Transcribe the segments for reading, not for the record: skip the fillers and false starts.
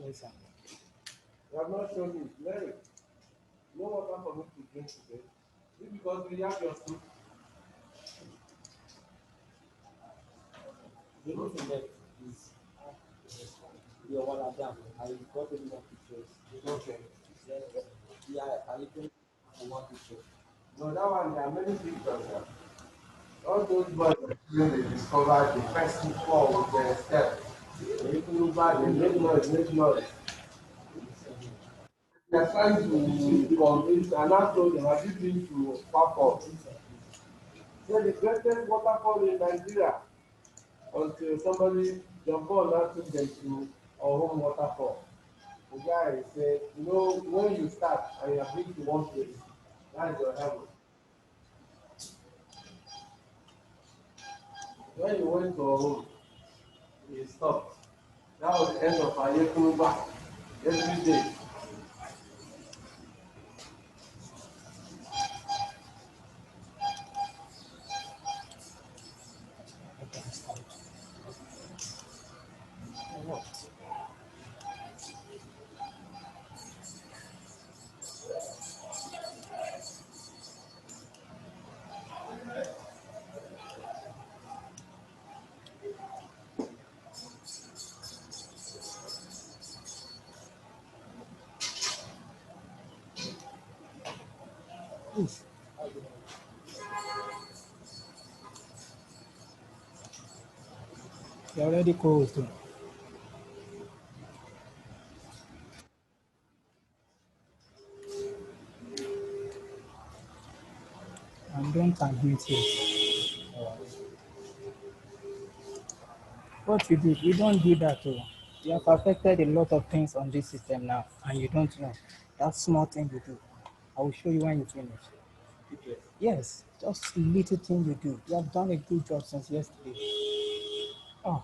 Yes, sir. You have not shown me. Larry, no water for me to drink today. Is it because we have your soup? The only thing that is the Owala Dam. I got a more pictures. Okay. Yeah, I even one picture. No, that one, there are many pictures. All those boys, when they discovered the first fall with their step, they even back, they make noise, make noise. They are trying to convince, and I told them, have you been to Papa? So the greatest waterfall in Nigeria until somebody jump on and took them to our home waterfall. The guy said, you know, when you start and you have been to one place, that is your heaven. When you went to our home, he stopped. That was the end of Ayekuruba. Every day. Please. You're already closed. And don't admit it. What you did, you don't do that. Oh. You have affected a lot of things on this system now, and you don't know. That small thing you do. I will show you when you finish. Yes, just little thing you do. You have done a good job since yesterday. Oh,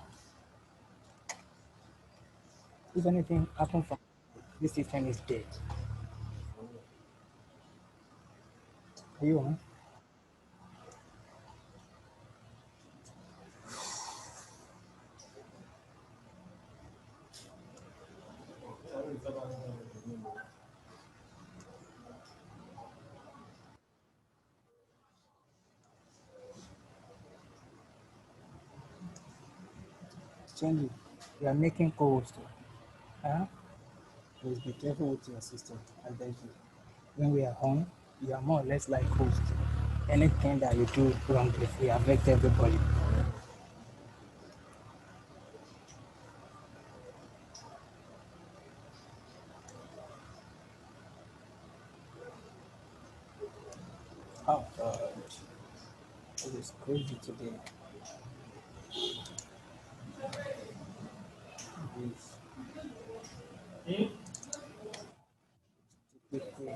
if anything happens from this system is dead. Are you on? Change it. You are making calls. Huh? Please be careful with your system. I beg you. When we are home, you are more or less like host. Anything that you do wrongly will affect everybody. Oh God, it is crazy today. Please, quickly,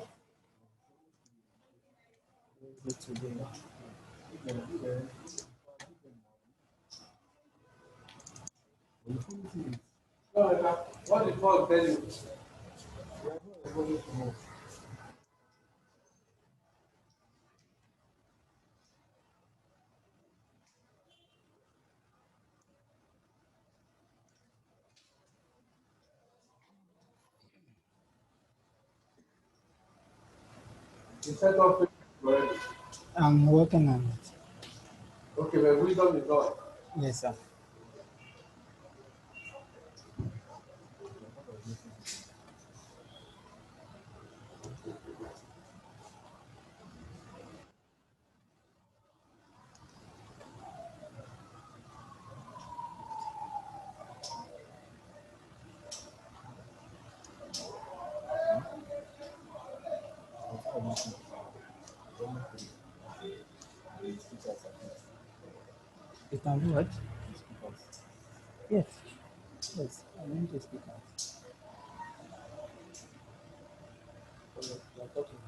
crazy today. So, what did Paul tell you? He set up already. I'm working on it. Okay, but wisdom is God. Yes, sir. You can do it. Yes. Yes. I need to speak out. You are talking.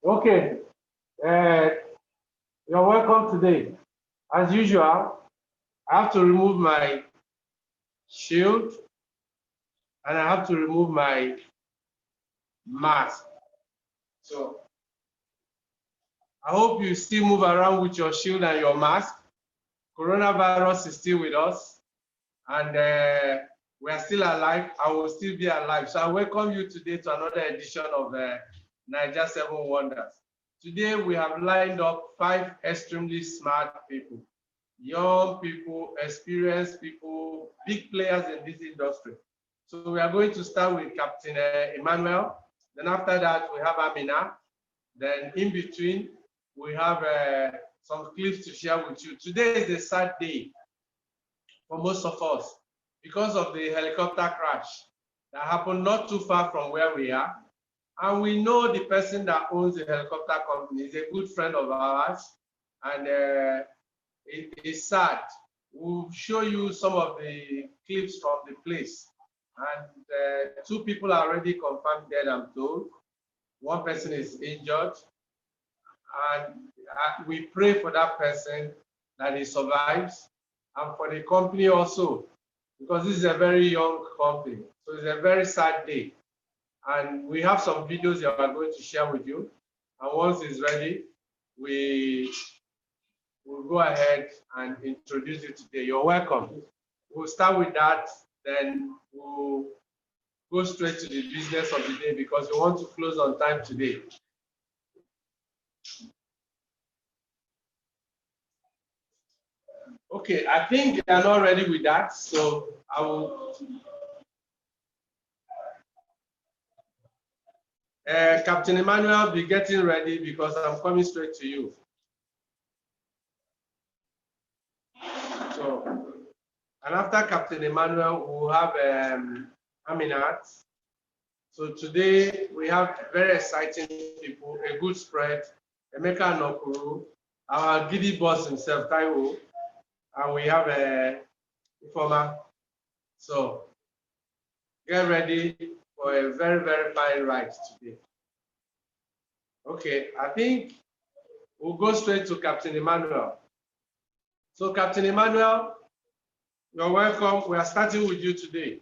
Okay, uh, you're welcome today. As usual, I have to remove my shield and I have to remove my mask. So I hope you still move around with your shield and your mask. Coronavirus is still with us, and we are still alive. I will still be alive. So I welcome you today to another edition of Niger 7 Wonders. Today we have lined up 5 extremely smart people, young people, experienced people, big players in this industry. So we are going to start with Captain Emmanuel. Then after that, we have Amina. Then in between, we have some clips to share with you. Today is a sad day for most of us because of the helicopter crash that happened not too far from where we are. And we know the person that owns the helicopter company is a good friend of ours. And it is sad. We'll show you some of the clips from the place. And 2 people are already confirmed dead, I'm told. 1 person is injured. And we pray for that person that he survives, and for the company also, because this is a very young company. So it's a very sad day. And we have some videos that we are going to share with you. And once it's ready, we will go ahead and introduce you today. You're welcome. We'll start with that, then we'll go straight to the business of the day because we want to close on time today. Okay, I think they are not ready with that, so I will. Captain Emmanuel, be getting ready because I'm coming straight to you. So, and after Captain Emmanuel, we'll have Aminat. So today we have very exciting people, a good spread. Emeka Anokwuru, our giddy boss himself, Taiwo, and we have Ifeoma. So get ready for a very, very fine ride today. Okay, I think we'll go straight to Captain Emmanuel. So Captain Emmanuel, you're welcome. We are starting with you today.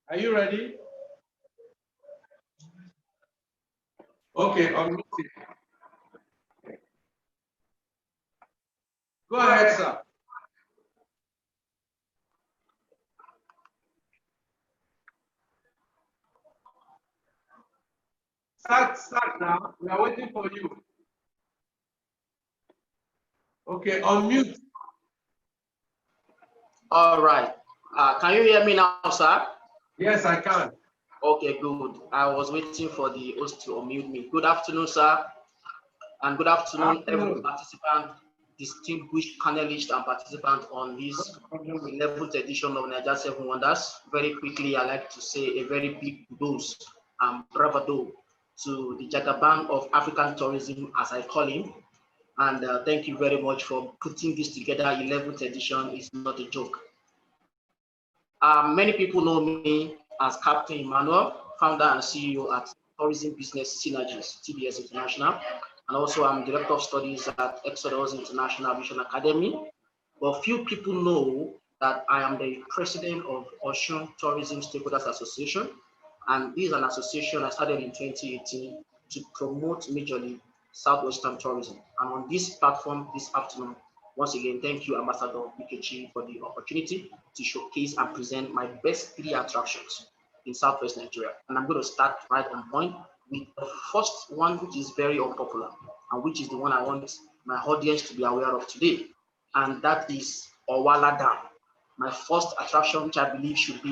Are you ready? Okay, unmute it. Go ahead, sir. Start now. We are waiting for you. Okay, unmute. All right. Can you hear me now, sir? Yes, I can. Okay, good. I was waiting for the host to unmute me. Good afternoon, sir. And good afternoon, every participant, distinguished panelist and participant on this 11th edition of Niger 7 Wonders. Very quickly, I'd like to say a very big kudos and bravado to the Jagaban of African tourism, as I call him. And thank you very much for putting this together. 11th edition is not a joke. Many people know me as Captain Emmanuel, founder and CEO at Tourism Business Synergies, TBS International. And also I'm Director of Studies at Exodus International Vision Academy. But few people know that I am the president of Osun Tourism Stakeholders Association. And this is an association I started in 2018 to promote majorly Southwestern tourism. And on this platform this afternoon, once again, thank you, Ambassador Mikechi, for the opportunity to showcase and present my best 3 attractions in Southwest Nigeria. And I'm going to start right on point with the first one, which is very unpopular, and which is the one I want my audience to be aware of today. And that is Owala Dam. My first attraction, which I believe should be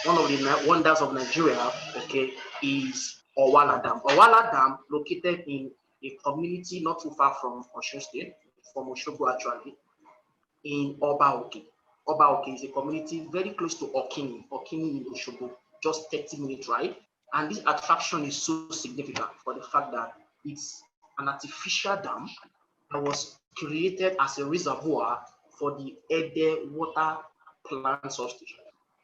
one of the wonders of Nigeria, okay, is Owala Dam. Owala Dam, located in a community not too far from Osun State, from Osogbo actually, in Obaoke. Obaoke is a community very close to Okini in Osogbo, just 30-minute ride. And this attraction is so significant for the fact that it's an artificial dam that was created as a reservoir for the Ede water plant substation.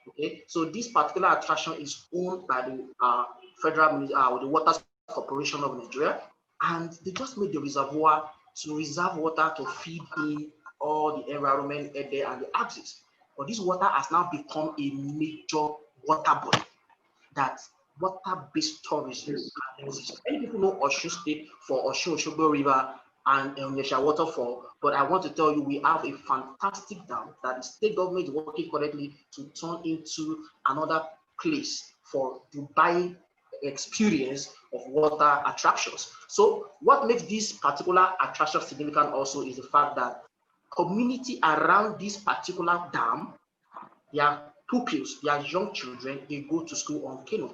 Okay, so this particular attraction is owned by the federal the water Corporation of Nigeria, and they just made the reservoir to reserve water to feed in all the environment there and the axis. But this water has now become a major water body that water-based tourism can exist. Many people know Osun State for Osun Osogbo River and Onitsha Waterfall, but I want to tell you we have a fantastic dam that the state government is working correctly to turn into another place for Dubai experience of water attractions. So what makes this particular attraction significant also is the fact that community around this particular dam, their pupils, their young children, they go to school on canoe.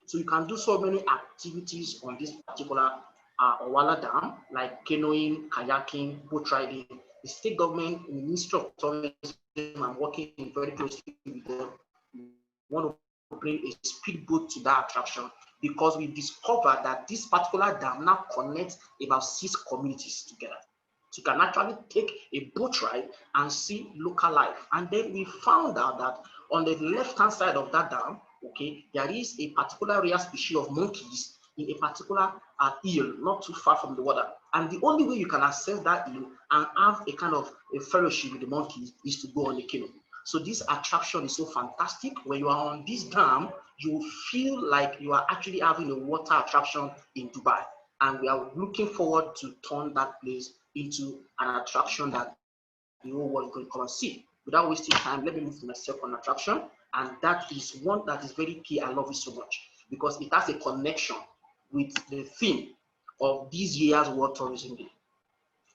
So you can do so many activities on this particular Owala Dam, like canoeing, kayaking, boat riding. The state government, the Ministry of Tourism, I'm working very closely with them. We want to bring a speedboat to that attraction because we discovered that this particular dam now connects about 6 communities together. So you can actually take a boat ride and see local life. And then we found out that on the left-hand side of that dam, okay, there is a particular rare species of monkeys in a particular hill, not too far from the water. And the only way you can access that hill and have a kind of a fellowship with the monkeys is to go on the canoe. So this attraction is so fantastic. When you are on this dam, you feel like you are actually having a water attraction in Dubai. And we are looking forward to turn that place into an attraction that the whole world is going to come and see. Without wasting time, let me move to my second attraction. And that is one that is very key. I love it so much because it has a connection with the theme of this year's World Tourism Day.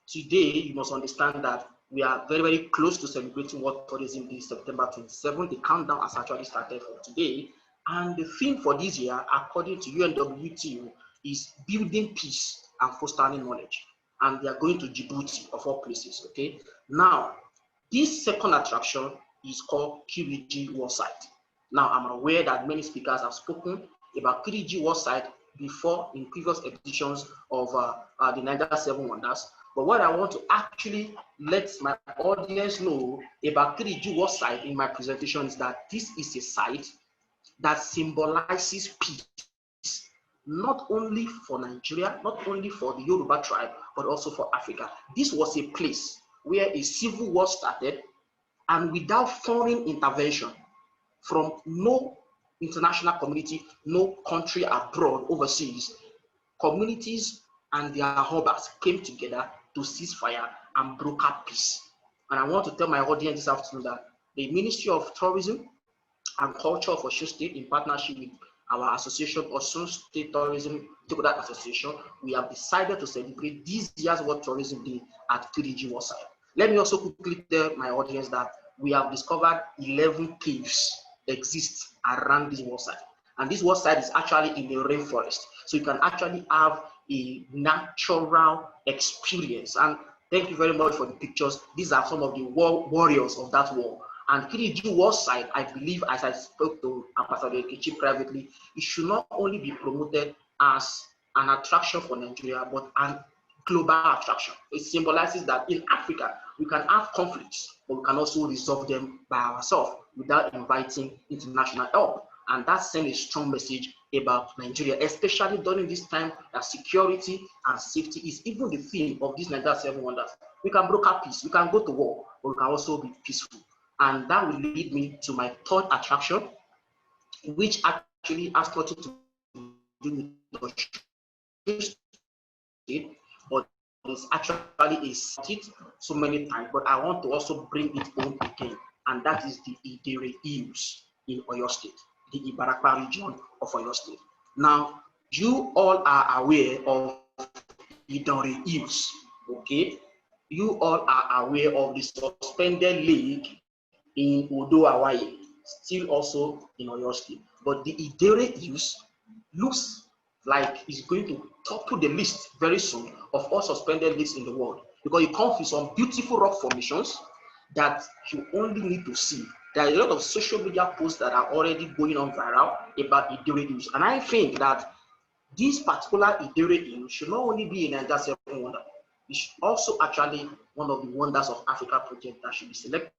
Today, you must understand that we are very, very close to celebrating World Tourism Day, September 27th. The countdown has actually started for today. And the theme for this year, according to UNWTO, is building peace and fostering knowledge. And they are going to Djibouti, of all places, okay? Now, this second attraction is called Kiriji War Site. Now, I'm aware that many speakers have spoken about Kiriji War Site before in previous editions of the Niger 7 Wonders. But what I want to actually let my audience know about Kiriji War Site in my presentation is that this is a site that symbolizes peace, not only for Nigeria, not only for the Yoruba tribe, but also for Africa. This was a place where a civil war started, and without foreign intervention from no international community, no country abroad, overseas, communities and their harbors came together to cease fire and broker peace. And I want to tell my audience this afternoon that the Ministry of Tourism and Culture of Osun State, in partnership with our association, Osun State Tourism Stakeholder Association, we have decided to celebrate this year's World Tourism Day at Kiriji War Site. Let me also quickly tell my audience that we have discovered 11 caves exist around this war site. And this war site is actually in the rainforest. So you can actually have a natural experience. And thank you very much for the pictures. These are some of the warriors of that war. And Kiriji War Site, I believe, as I spoke to Ambassador Ekechi privately, it should not only be promoted as an attraction for Nigeria, but an global attraction. It symbolizes that in Africa, we can have conflicts, but we can also resolve them by ourselves without inviting international help. And that sends a strong message about Nigeria, especially during this time that security and safety is even the theme of this Nigeria 7 Wonders. We can broker peace, we can go to war, but we can also be peaceful. And that will lead me to my third attraction, which actually has nothing to do with the state, but it's actually a state so many times. But I want to also bring it home again, and that is the Ikare Hills in Oyo State, the Ibarakwa region of Oyo State. Now, you all are aware of Ikare Hills, okay? You all are aware of the suspended lake in Odo, Hawaii, still also in Oyo State. But the Ikare Hills looks like it's going to topple the list very soon of all suspended lakes in the world, because it comes with some beautiful rock formations that you only need to see. There are a lot of social media posts that are already going on viral about Ikare Hills. And I think that this particular Ikare Hills should not only be a Nigeria 7 wonder, it should also actually one of the wonders of Africa project that should be selected.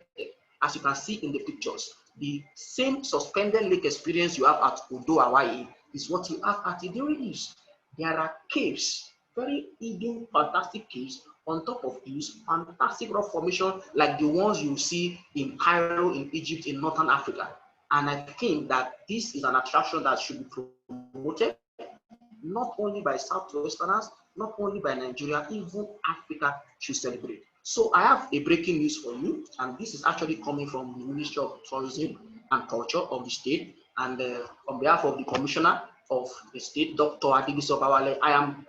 As you can see in the pictures, the same suspended lake experience you have at Odo, Hawaii is what you have at Ikare Hills. there are caves, very hidden, fantastic caves on top of hills, fantastic rock formation like the ones you see in Cairo, in Egypt, in Northern Africa. And I think that this is an attraction that should be promoted, not only by Southwesterners, not only by Nigeria, even Africa should celebrate. So I have a breaking news for you, and this is actually coming from the Ministry of Tourism and Culture of the state, and on behalf of the Commissioner of the state, Dr. Adibisi Obawale, I am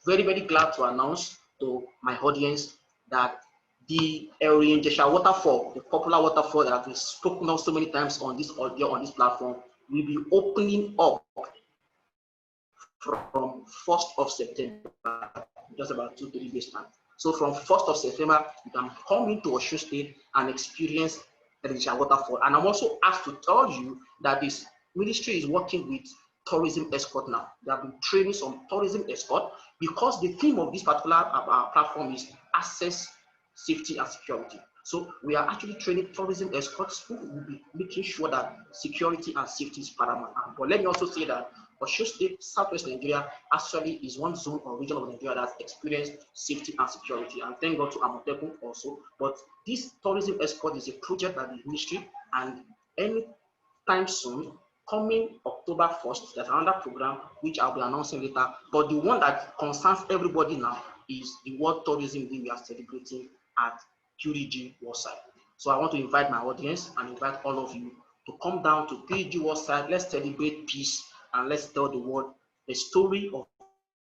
very, very glad to announce to my audience that the Jesha waterfall, the popular waterfall that we've spoken of so many times on this audio, on this platform, will be opening up from 1st of September, just about 2-3 days time. So from 1st of September, you can come into Oyo State and experience the Jesha waterfall. And I'm also asked to tell you that this ministry is working with tourism escort now. They have been training some tourism escort because the theme of this particular platform is access, safety, and security. So we are actually training tourism escorts who will be making sure that security and safety is paramount. But let me also say that Oyo State, Southwest Nigeria, actually is one zone or region of Nigeria that experienced safety and security. And thank God to Amotekun also. But this tourism escort is a project that the ministry, and anytime soon, coming October 1st, there's another program which I'll be announcing later. But the one that concerns everybody now is the World Tourism Day we are celebrating at QDG Warside. So I want to invite my audience and invite all of you to come down to QDG Warside. Let's celebrate peace and let's tell the world the story of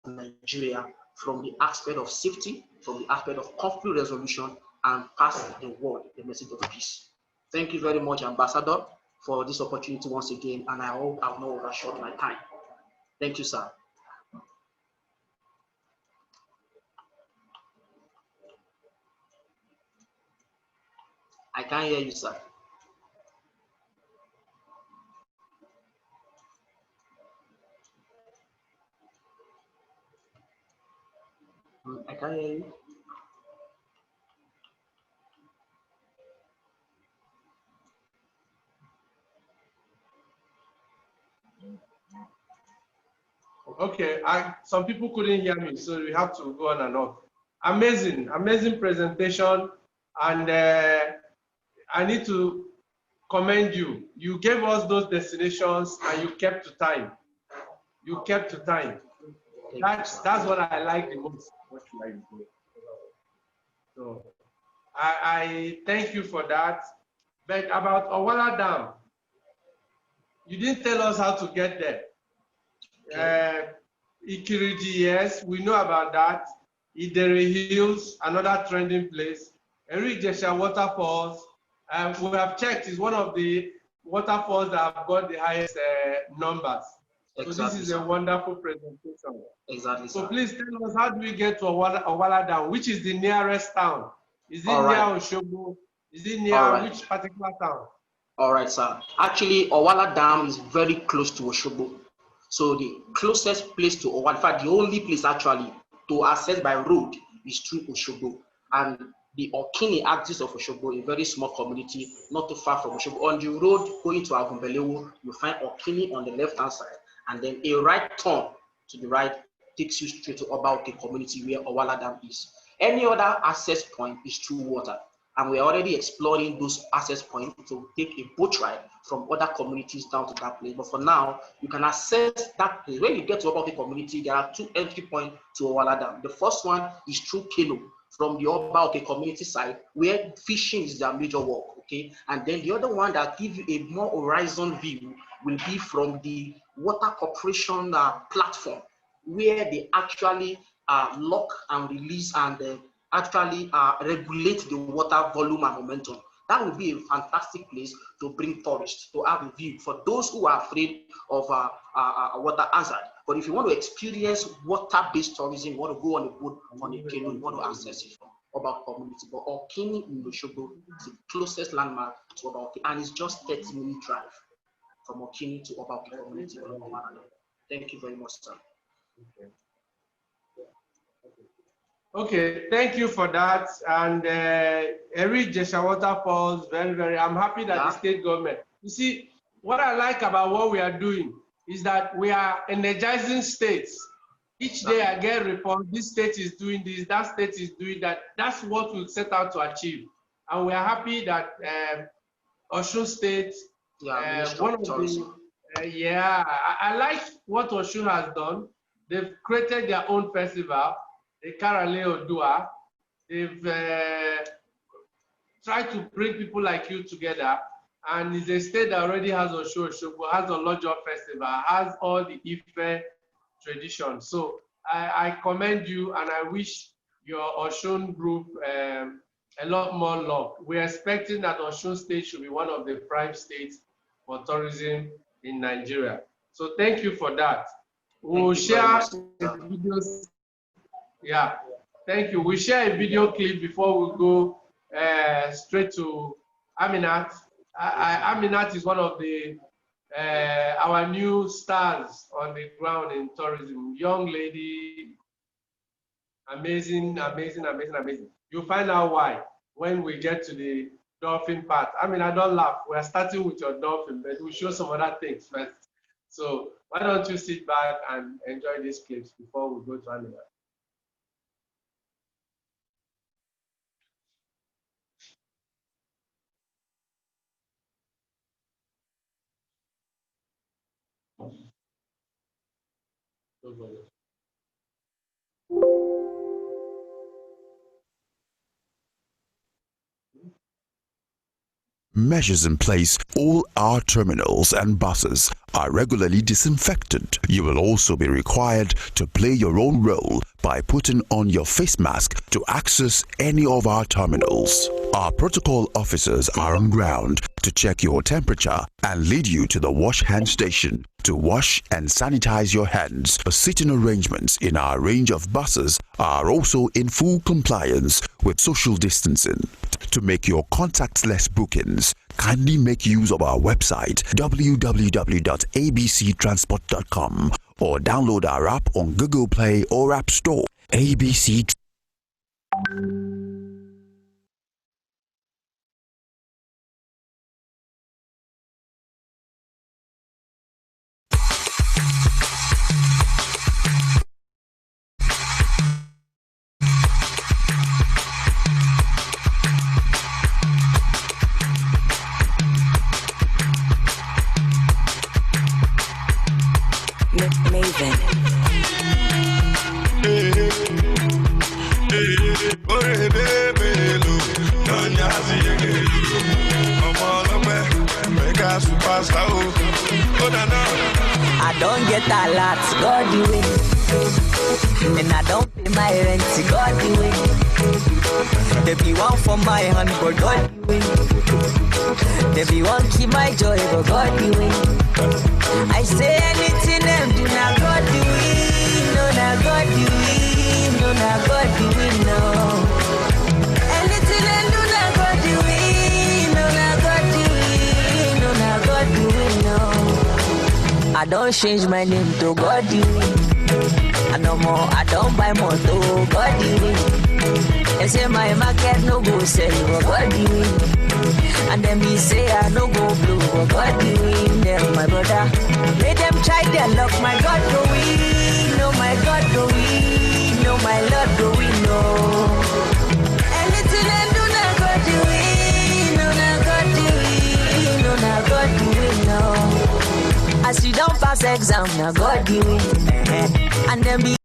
Nigeria from the aspect of safety, from the aspect of conflict resolution, and pass the world the message of peace. Thank you very much, Ambassador, for this opportunity once again, and I hope I've not overshot my time. Thank you, sir. I can't hear you, sir. I can't hear you. Okay, some people couldn't hear me, so we have to go on and off. Amazing, amazing presentation, and I need to commend you. You gave us those destinations, and you kept to time. You kept to time. That's what I like the most. So I thank you for that. But about Owala Dam, you didn't tell us how to get there. Ikare, yes, we know about that. Idere Hills, another trending place. Jesha Waterfalls, we have checked, is one of the waterfalls that have got the highest numbers. Exactly, so this is a wonderful presentation. Exactly. So please tell us, how do we get to Owala Dam? Which is the nearest town? Is it near Oshogbo? Is it near which particular town? All right, sir. Actually, Owala Dam is very close to Oshogbo. So the closest place to Owala, in fact, the only place actually to access by road is through Oshogbo. And the Okini axis of Oshogbo, a very small community, not too far from Oshogbo. On the road going to Agumbelewo, you find Okini on the left-hand side, and then a right turn to the right takes you straight to Obaoke community where Owala Dam is. Any other access point is through water. And we're already exploring those access points to take a boat ride from other communities down to that place. But for now, you can access that place. When you get to Obaoke community, there are two entry points to Owala Dam. The first one is through Kano from the Obaoke community side, where fishing is their major work, okay? And then the other one that gives you a more horizon view will be from the Water Corporation platform, where they actually lock and release and actually regulate the water volume and momentum. That would be a fantastic place to bring tourists to have a view for those who are afraid of water hazard. But if you want to experience water-based tourism, you want to go on a boat, on a canoe, you want to access it from Obaoke community. But Okini in Oshogbo is the closest landmark to Obaoke, and it's just 30-minute drive from Okini to Obaoke community. Thank you very much, sir. Okay, thank you for that. And Jesha Waterfalls, very, I'm happy that the state government, you see, what I like about what we are doing is that we are energizing states Each day I get report, this state is doing this, that state is doing that. That's what we set out to achieve. And we are happy that Osun State, one of the, I like what Osun has done. They've created their own festival, the Karale Odua. They've tried to bring people like you together. And it's a state that already has Osun Osogbo, has a Olojo festival, has all the Ife traditions. So I commend you, and I wish your Osun group a lot more luck. We're expecting that Osun State should be one of the prime states for tourism in Nigeria. So thank you for that. We'll share videos. Yeah, thank you. We'll share a video clip before we go straight to Aminat. Aminat is one of the our new stars on the ground in tourism. Young lady, amazing, amazing, amazing, amazing. You'll find out why when we get to the dolphin part. I mean, I don't laugh. We're starting with your dolphin, but we'll show some other things first. So why don't you sit back and enjoy these clips before we go to Aminat. Measures in place, all our terminals and buses are regularly disinfected. You will also be required to play your own role by putting on your face mask to access any of our terminals. Our protocol officers are on ground to check your temperature and lead you to the wash hand station to wash and sanitize your hands. The seating arrangements in our range of buses are also in full compliance with social distancing. To make your contactless bookings, kindly make use of our website www.abctransport.com or download our app on Google Play or App Store. ABC. I don't get a lot, God the way. And I don't pay my rent, God the way. There be one for my hand, but God the way. There be one keep my joy, but God the way. I say anything them do not God the way. No, not God the way. No, not God the way, no. Anything them do not God the way. No, not God the way. No, not God the way, no. I don't change my name to God the way. I no more, I don't buy more to God the way. They say my market no go sell, but God the way. And then me say I no go blue, but God the way. Them my brother, let them try their luck, my God go win. No, my God go win. No, my Lord go win, no. Anything I do not God the way. No, not God the way. No, not God the way, no. As you don't pass exam, now God the way. And then be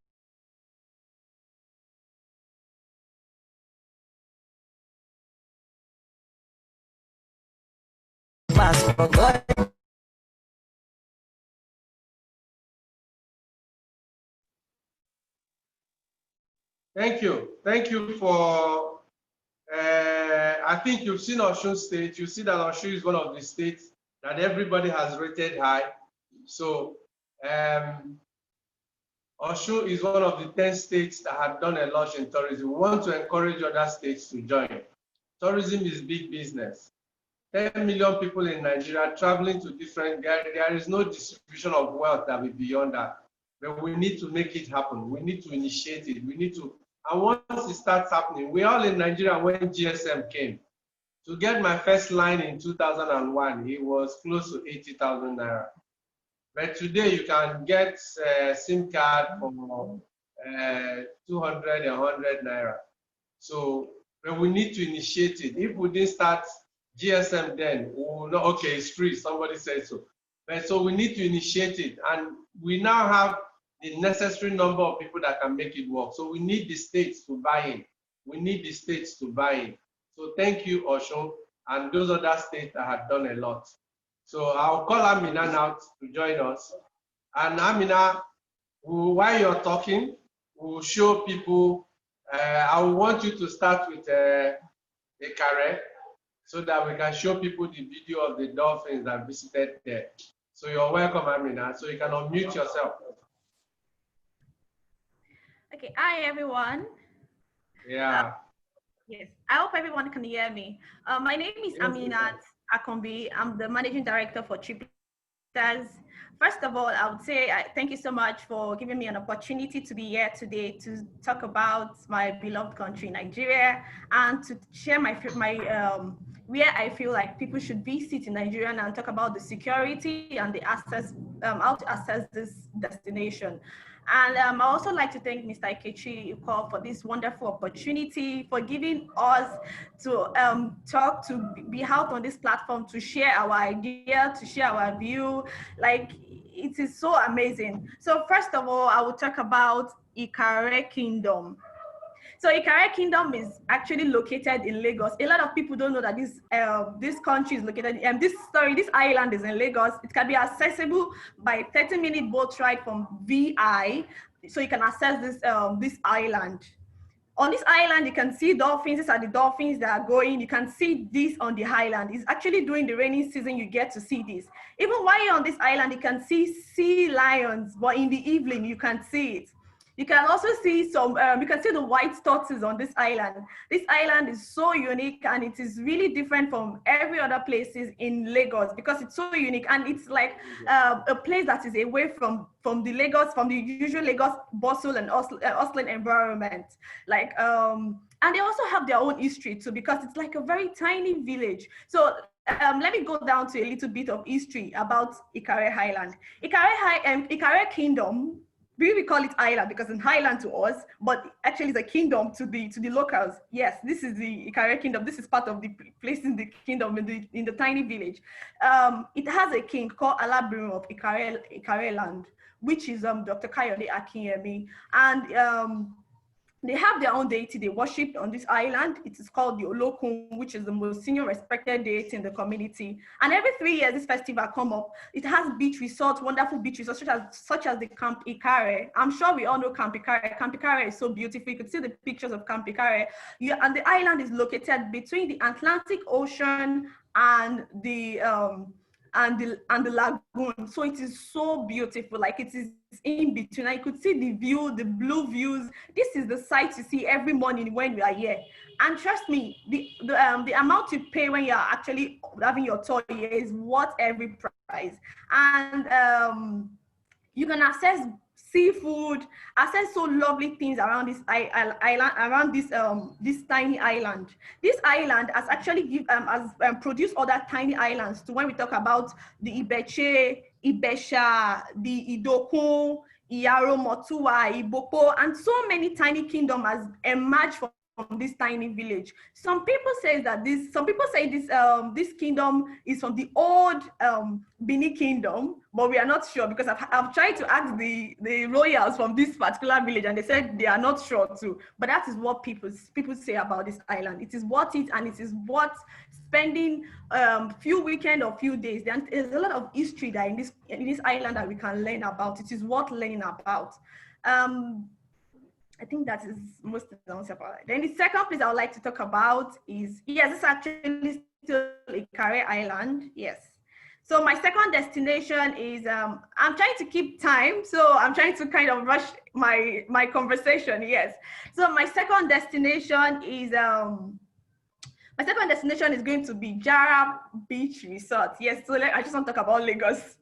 pass for God. Thank you. Thank you for, I think you've seen Osun State. You see that Osun is one of the states that everybody has rated high. So Osun is one of the 10 states that have done a lot in tourism. We want to encourage other states to join. Tourism is big business. 10 million people in Nigeria traveling to different, there is no distribution of wealth that will be beyond that. But we need to make it happen. We need to initiate it. We need to, and once it starts happening, we're all in Nigeria when GSM came. To get my first line in 2001, it was close to 80,000 naira. But today you can get SIM card for 200 and 100 naira. So but we need to initiate it. If we didn't start GSM then, we will know, okay, it's free, somebody said so. But so we need to initiate it. And we now have the necessary number of people that can make it work. So we need the states to buy in. We need the states to buy in. So thank you, Osun, and those other states that have done a lot. So I'll call Amina now to join us. And Amina, while you're talking, we'll show people, I want you to start with Ikare so that we can show people the video of the dolphins that visited there. So you're welcome, Amina. So you can unmute yourself. Okay, hi everyone. Yeah. Yes, I hope everyone can hear me. My name is Aminat Akanbi. I'm the managing director for Triplisters. First of all, I would say thank you so much for giving me an opportunity to be here today to talk about my beloved country, Nigeria, and to share where I feel like people should visit in Nigeria and talk about the security and the access, how to access this destination. And I also like to thank Mr. Ikechi for this wonderful opportunity, for giving us to talk, to be out on this platform, to share our idea, to share our view. Like, it is so amazing. So first of all, I will talk about Ikare Kingdom. So Ikare Kingdom is actually located in Lagos. A lot of people don't know that this country is located, this island is in Lagos. It can be accessible by 30-minute boat ride from VI. So you can access this island. On this island, you can see dolphins. These are the dolphins that are going. You can see this on the island. It's actually during the rainy season you get to see this. Even while you're on this island, you can see sea lions, but in the evening, you can see it. You can also see you can see the white tortoises on this island. This island is so unique and it is really different from every other places in Lagos because it's so unique and it's like a place that is away from the usual Lagos bustle and hustling environment. Like, and they also have their own history too because it's like a very tiny village. So let me go down to a little bit of history about Ikare Highland. Ikare Kingdom, we call it island because it's highland to us, but actually it's a kingdom to the locals. Yes, this is the Ikare Kingdom. This is part of the place in the kingdom in the tiny village. It has a king called Alabirin of Ikare land, which is Dr. Kayode Akinyemi, and they have their own deity they worship on this island. It is called the Olokun, which is the most senior respected deity in the community. And every 3 years, this festival come up. It has beach resorts, wonderful beach resorts, such as the Camp Ikare. I'm sure we all know Camp Ikare. Camp Ikare is so beautiful. You can see the pictures of Camp Ikare. And the island is located between the Atlantic Ocean and the lagoon. So it is so beautiful. Like, it is in between. I could see the view, the blue views. This is the sight you see every morning when we are here. And trust me, the amount you pay when you're actually having your tour here is worth every price. And you can access seafood, access so lovely things around this island, around this tiny island. This island has actually produced other tiny islands too. When we talk about the Igbeti, Ibesha, the Idokun, Iyaro, Motua, Iboko, and so many tiny kingdoms has emerged from this tiny village. Some people say this kingdom is from the old Bini kingdom, but we are not sure because I've tried to ask the royals from this particular village and they said they are not sure too. But that is what people say about this island. It is worth it, and it is worth spending few weekends or few days. There's a lot of history that in this island that we can learn about. It is worth learning about. I think that is most about it. Then the second place I would like to talk about is, yes, it's actually still Ikare Island. Yes. So my second destination is, I'm trying to keep time, so I'm trying to kind of rush my conversation. Yes. So my second destination is going to be Jara Beach Resort. Yes. So I just want to talk about Lagos.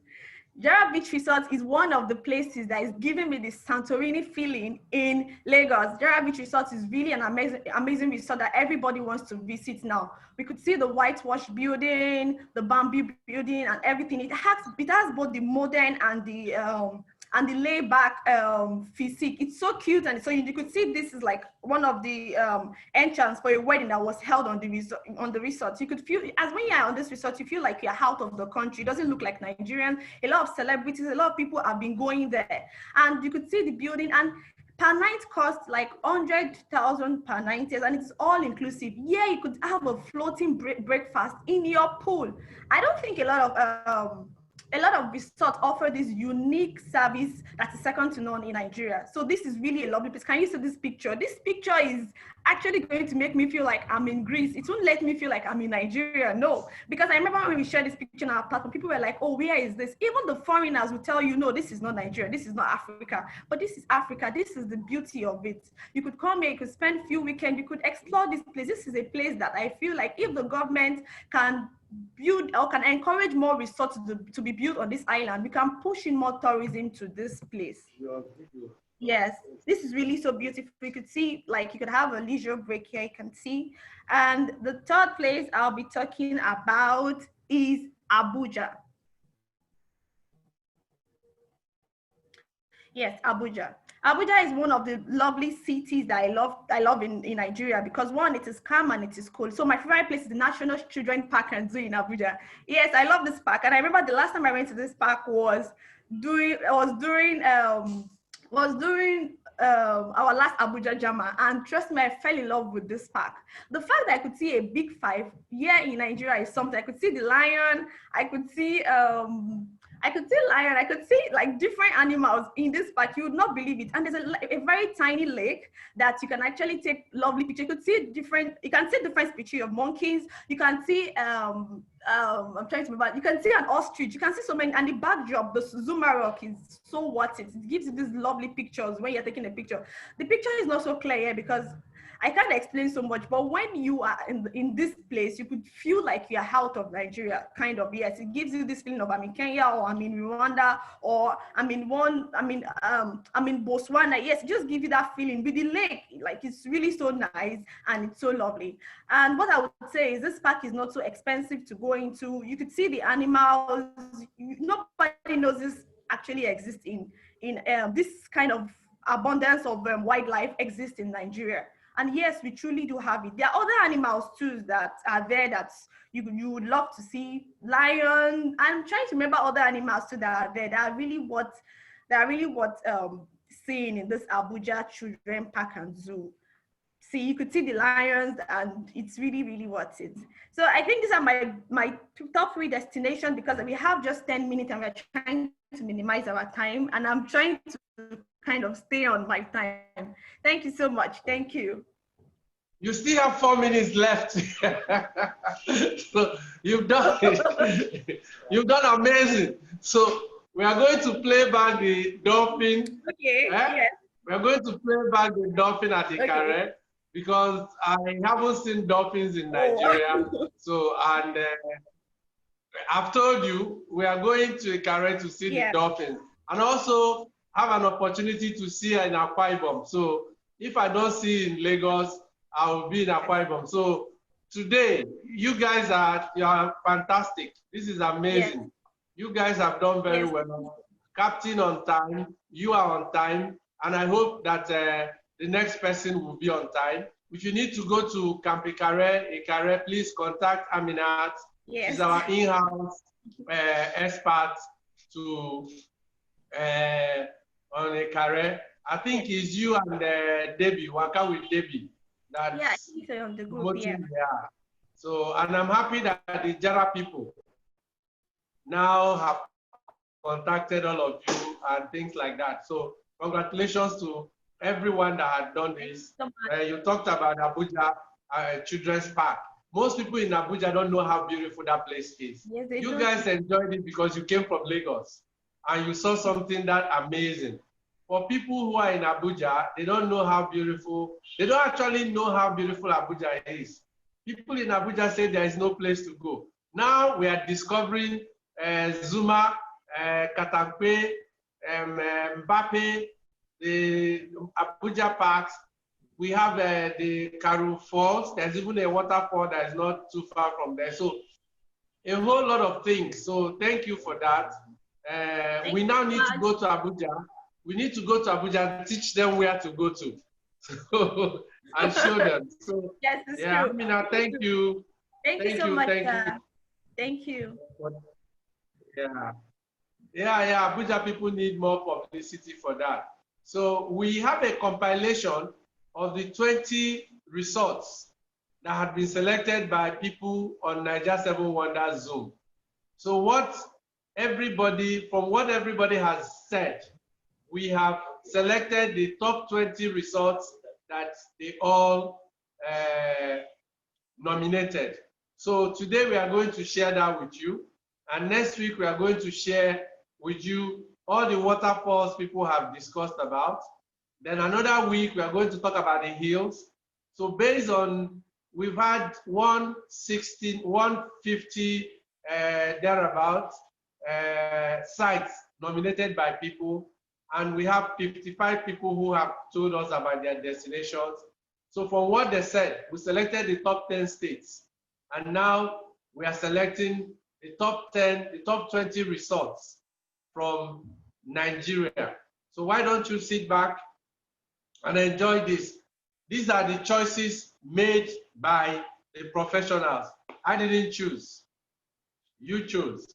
Gerald Beach Resort is one of the places that is giving me this Santorini feeling in Lagos. Gerald Beach Resort is really an amazing resort that everybody wants to visit now. We could see the whitewash building, the bamboo building, and everything. It has both the modern and the laid-back physique. It's so cute, and so you could see this is like one of the entrance for a wedding that was held on the resort. You could feel, as when you're on this resort, you feel like you're out of the country. It doesn't look like Nigerian. A lot of celebrities, a lot of people have been going there, and you could see the building, and per night costs like 100,000 per night, and it's all inclusive. Yeah, you could have a floating breakfast in your pool. I don't think a lot of resorts offer this unique service that is second to none in Nigeria. So this is really a lovely place. Can you see this picture? This picture is actually going to make me feel like I'm in Greece. It won't let me feel like I'm in Nigeria, no. Because I remember when we shared this picture on our platform, people were like, oh, where is this? Even the foreigners will tell you, no, this is not Nigeria, this is not Africa. But this is Africa, this is the beauty of it. You could come here, you could spend a few weekends, you could explore this place. This is a place that I feel like if the government can build or can encourage more resorts to be built on this island, we can push in more tourism to this place. Yes, this is really so beautiful. You could see, like, you could have a leisure break here, you can see. And the third place I'll be talking about is Abuja. Yes, Abuja. Abuja is one of the lovely cities that I love in Nigeria, because one, it is calm and it is cool. So my favorite place is the National Children's Park and Zoo in Abuja. Yes, I love this park. And I remember the last time I went to this park was during our last Abuja Jama, and trust me, I fell in love with this park. The fact that I could see a big five here in Nigeria is something. I could see the lion, I could see lion, I could see like different animals in this park. You would not believe it. And there's a very tiny lake that you can actually take lovely pictures. You can see different species of monkeys. You can see I'm trying to remember. You can see an ostrich. You can see so many, and the backdrop, the Owala Rock, is so worth it. It gives you these lovely pictures when you're taking a picture. The picture is not so clear here because I can't explain so much, but when you are in this place, you could feel like you're out of Nigeria, kind of. Yes, it gives you this feeling of I'm in Kenya, or I'm in Rwanda, or I'm in Botswana. Yes, it just gives you that feeling. With the lake, like, it's really so nice and it's so lovely. And what I would say is this park is not so expensive to go into. You could see the animals. Nobody knows this actually exists in this kind of abundance of wildlife exists in Nigeria. And yes, we truly do have it. There are other animals too that are there that you would love to see. Lion. I'm trying to remember other animals too that are there. That are really what seeing in this Abuja Children Park and Zoo. See, you could see the lions, and it's really, really worth it. So I think these are my top 3 destinations, because we have just 10 minutes and we're trying to minimize our time, and I'm trying to kind of stay on my time. Thank you so much. Thank you. You still have 4 minutes left. So you've done it. You've done amazing. So we are going to play back the dolphin. Okay. Yes. We are going to play back the dolphin at Ikare. Okay. Because I haven't seen dolphins in Nigeria. Oh. So, and I've told you, we are going to Ikare to see the dolphins, and also have an opportunity to see in Akwa Ibom. So if I don't see in Lagos, I will be in Akwa Ibom. So today, you guys are fantastic. This is amazing. Yes. You guys have done very well. Captain on time, you are on time, and I hope that the next person will be on time. If you need to go to Camp Ikare, please contact Aminat. Yes. She's our in-house expert on Ikare. I think it's you and Debbie, Waka with Debbie. That's on the group. Yeah. So, and I'm happy that the Jara people now have contacted all of you and things like that. So, congratulations to everyone that had done this. You talked about Abuja Children's Park. Most people in Abuja don't know how beautiful that place is. Yes, you guys enjoyed it because you came from Lagos and you saw something that amazing. For people who are in Abuja, they don't know how beautiful, they don't actually know how beautiful Abuja is. People in Abuja say there is no place to go. Now we are discovering Zuma Katampe, Mbappe, the Abuja parks. We have the Karu Falls. There's even a waterfall that is not too far from there. So a whole lot of things. So thank you for that. We now need to go to Abuja. We need to go to Abuja and teach them where to go to. So, and show them. So yes, it's yeah, true. Amina, thank you. Thank you so much. Thank you. Thank you. Yeah. Abuja people need more publicity for that. So we have a compilation of the 20 resorts that have been selected by people on Niger 7 Wonders Zoom. So from what everybody has said, we have selected the top 20 resorts that they all nominated. So today we are going to share that with you. And next week we are going to share with you all the waterfalls people have discussed about. Then another week we are going to talk about the hills. So based on, we've had 160, 150 thereabouts sites nominated by people. And we have 55 people who have told us about their destinations. So from what they said, we selected the top 10 states. And now we are selecting the top 10, the top 20 resorts from Nigeria. So why don't you sit back and enjoy this? These are the choices made by the professionals. I didn't choose. You chose.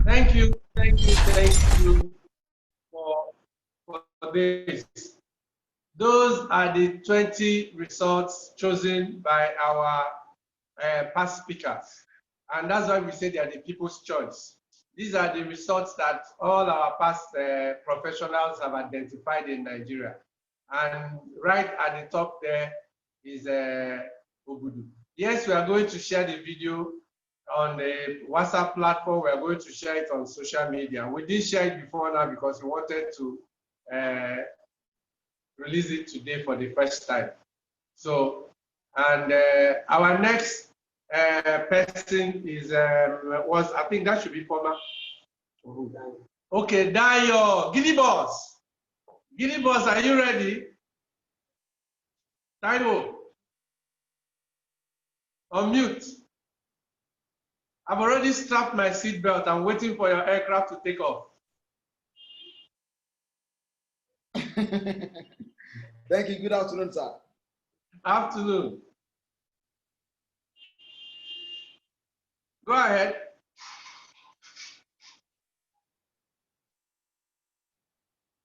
Thank you for this. Those are the 20 resorts chosen by our past speakers. And that's why we say they are the people's choice. These are the resorts that all our past professionals have identified in Nigeria. And right at the top there is Obudu. Yes, we are going to share the video on the WhatsApp platform. We are going to share it on social media. We did share it before now because we wanted to release it today for the first time. So, and our next person is, I think that should be former. Okay, Dayo, Giddy Boss. Giddy Boss, are you ready? Taiwo, on mute. I've already strapped my seatbelt. I'm waiting for your aircraft to take off. Thank you. Good afternoon, sir. Afternoon. Go ahead.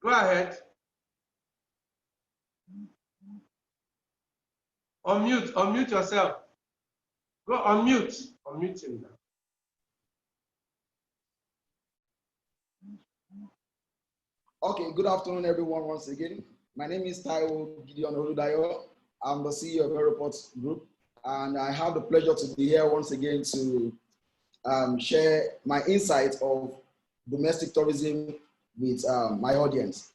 Go ahead. Unmute yourself. Go unmute him now. Okay, good afternoon, everyone, once again. My name is Taiwo Gideon Oludayo. I'm the CEO of Aeroport Group, and I have the pleasure to be here once again to share my insight of domestic tourism with my audience.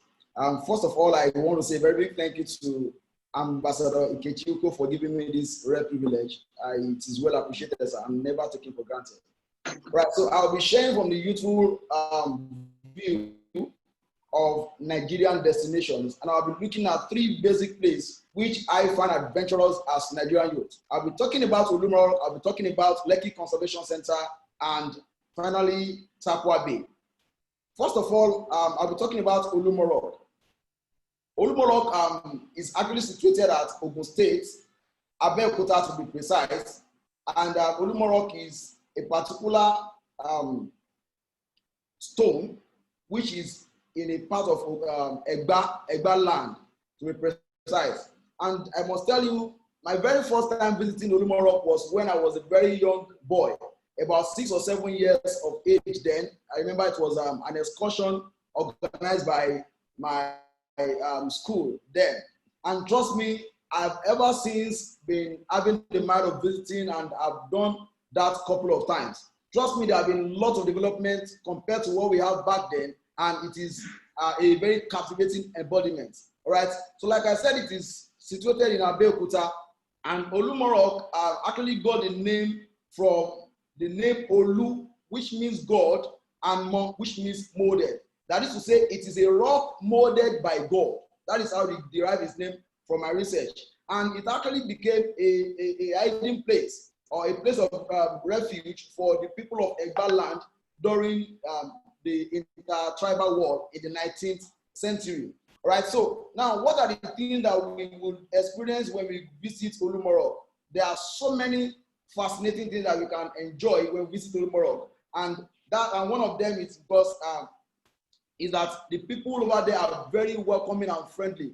First of all, I want to say a very big thank you to Ambassador Ikechukwu for giving me this rare privilege. It is well appreciated, so I'm never taken for granted. Right, so I'll be sharing from the youthful view of Nigerian destinations, and I'll be looking at 3 basic places which I find adventurous as Nigerian youth. I'll be talking about Olumo Rock, I'll be talking about Lekki Conservation Center, and finally Tapua Bay. First of all, I'll be talking about Olumo Rock. Olumo Rock is actually situated at Oyo State, Aeroport to be precise, and Olumo Rock is a particular stone which is in a part of Egba land, to be precise. And I must tell you, my very first time visiting Olumo Rock was when I was a very young boy, about 6 or 7 years of age then. I remember it was an excursion organized by my school then. And trust me, I've ever since been having the mind of visiting, and I've done that couple of times. Trust me, there have been lots of development compared to what we have back then, and it is a very captivating embodiment. All right, so like I said, it is situated in Abeokuta, and Olumo Rock actually got the name from the name Olu, which means God, and Mo, which means molded. That is to say, it is a rock molded by God. That is how they derive its name from my research. And it actually became a hiding place, or a place of refuge for the people of Egba land during the inter-tribal war in the 19th century. All right, so now what are the things that we will experience when we visit Olumo Rock? There are so many fascinating things that we can enjoy when we visit Olumo Rock, and one of them is because is that the people over there are very welcoming and friendly.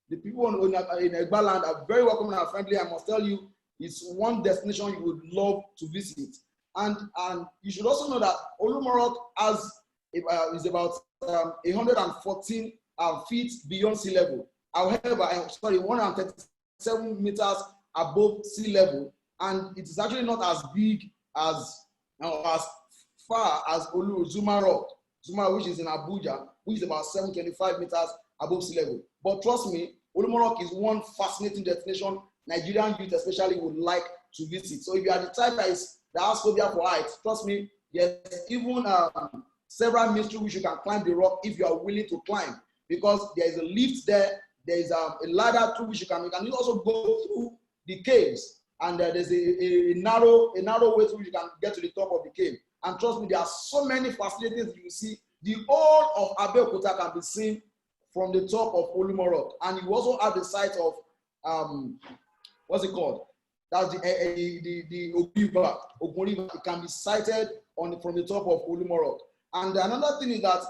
The people in Egba land are very welcoming and friendly. I must tell you, it's one destination you would love to visit. And you should also know that Olumo Rock is about 114 feet beyond sea level. However, 137 meters above sea level, and it is actually not as big as far as Zuma Rock, which is in Abuja, which is about 725 meters above sea level. But trust me, Olumo Rock is one fascinating destination Nigerian youth especially would like to visit. So if you are the type that has phobia for heights, trust me, there's even several means through which you can climb the rock if you are willing to climb, because there is a lift there, there is a ladder through which you can also go through the caves, and there's a narrow way through which you can get to the top of the cave. And trust me, there are so many facilities you will see. The whole of Abeokuta can be seen from the top of Olumo Rock, and you also have the site of what's it called? That's the Ogun River. It can be sighted from the top of Olumo Rock. And another thing is that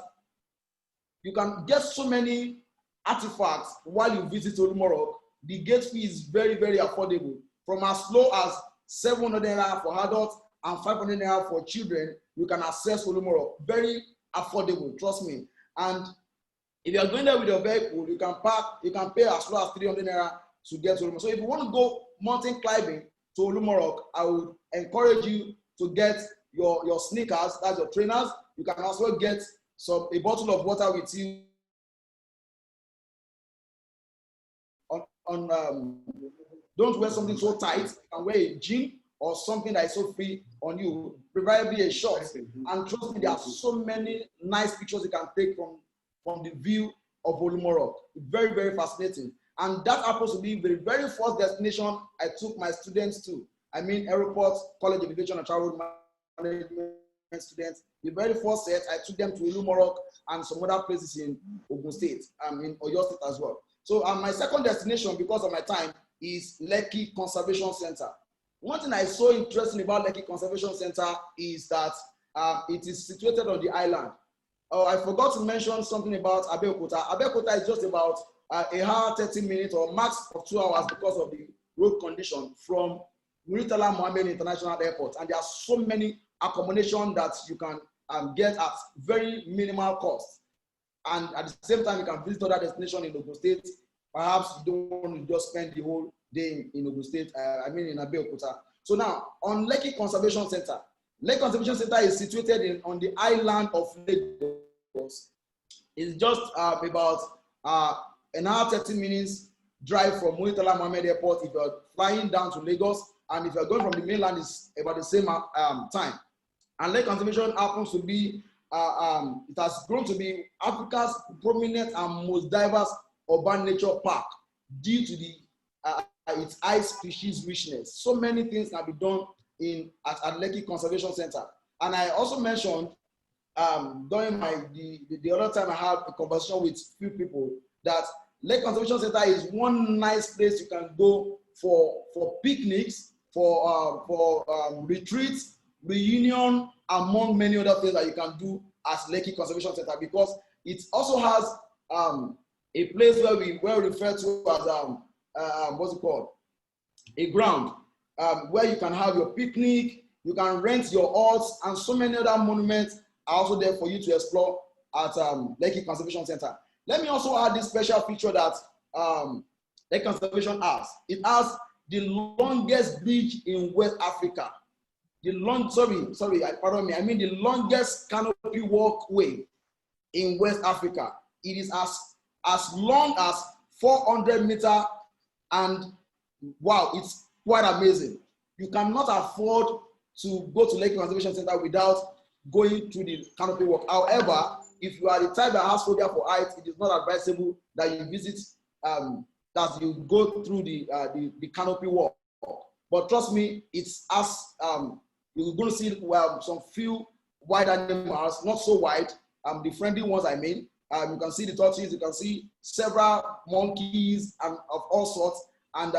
you can get so many artifacts while you visit Olumo Rock. The gate fee is very, very affordable. From as low as 700 naira for adults and 500 naira for children, you can access Olumo Rock. Very affordable, trust me. And if you are going there with your vehicle, you can pay as low as 300 naira to get to Olumo. So if you want to go mountain climbing to Olumo Rock, I would encourage you to get your sneakers, that's your trainers. You can also get a bottle of water with you. Don't wear something so tight. You can wear a jean or something that is so free on you, preferably a short. And trust me, there are so many nice pictures you can take from the view of Olumo Rock. Very, very fascinating. And that happens to be the very first destination I took my students to. I mean, Aeroport, College of Aviation and Travel Management students. The very first set, I took them to Olumo Rock and some other places in Ogun State, in Oyo State as well. So my second destination, because of my time, is Lekki Conservation Center. One thing I so interesting about Lekki Conservation Center is that it is situated on the island. Oh, I forgot to mention something about Abeokuta. Abeokuta is just about a hour, 30 minutes or max of 2 hours because of the road condition from Muritala Mohammed International Airport. And there are so many accommodations that you can get at very minimal cost. And at the same time, you can visit other destinations in Ogun State. Perhaps you don't want to just spend the whole day in Ogun State, in Abeokuta. So now, on Lekki Conservation Center. Lekki Conservation Center is situated on the island of Lagos. It's just about an hour, 30 minutes drive from Muritala Mohammed Airport if you're flying down to Lagos. And if you're going from the mainland, it's about the same time. And Lekki Conservation happens to be, it has grown to be Africa's prominent and most diverse urban nature park due to the its high species richness. So many things can be done at Lekki Conservation Center. And I also mentioned during the other time I had a conversation with few people that Lekki Conservation Center is one nice place you can go for picnics, for retreats, reunion, among many other things that you can do at Lekki Conservation Center, because it also has a place where we refer to as what's it called? A ground where you can have your picnic, you can rent your huts, and so many other monuments are also there for you to explore at Lekki Conservation Center. Let me also add this special feature that Lekki Conservation has. It has the longest bridge in West Africa. The longest canopy walkway in West Africa. It is as long as 400 meters, and wow, it's quite amazing. You cannot afford to go to Lekki Conservation Center without going through the canopy walk. However, if you are the type that has phobia for heights, it is not advisable that you visit, that you go through the canopy walk. But trust me, it's as you're going to see some few wide animals, not so wide, the friendly ones I mean. You can see the tortoises, you can see several monkeys and of all sorts. And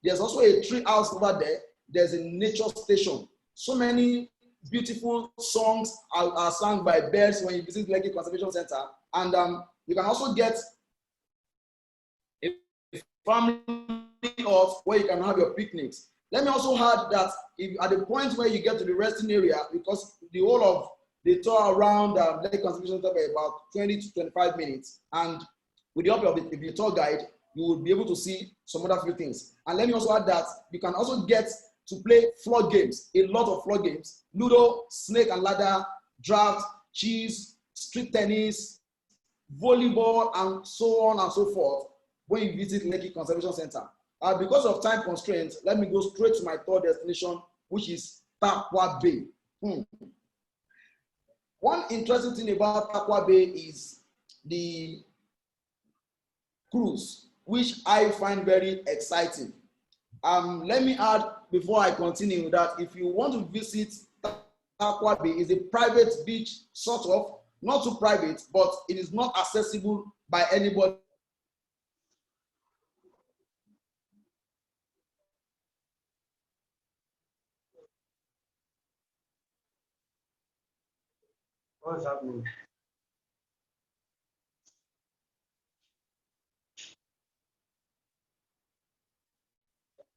there's also a tree house over there. There's a nature station. So many beautiful songs are sung by birds when you visit Lekki Conservation Center. And you can also get a family hut where you can have your picnics. Let me also add that if at the point where you get to the resting area, because the whole of the tour around Lekki Conservation Center is about 20 to 25 minutes, and with the help of the tour guide, you will be able to see some other few things. And let me also add that you can also get to play floor games, a lot of floor games: Ludo, snake and ladder, draft, cheese, street tennis, volleyball, and so on and so forth when you visit Lekki Conservation Center. Because of time constraints, let me go straight to my third destination, which is Takwa Bay. One interesting thing about Takwa Bay is the cruise, which I find very exciting. Let me add before I continue that if you want to visit Takwa Bay, is a private beach, sort of, not too private, but it is not accessible by anybody. What's happening?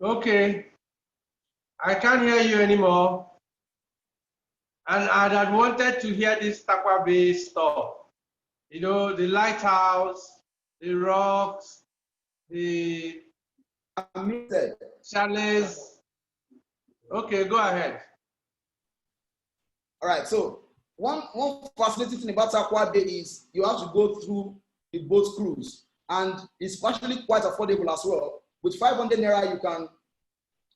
Okay, I can't hear you anymore. And I'd have wanted to hear this Takwa Bay stuff. You know, the lighthouse, the rocks, the chalets. Okay, go ahead. All right, so one fascinating thing about Takwa Bay is you have to go through the boat cruise, and it's actually quite affordable as well. With 500 naira, you can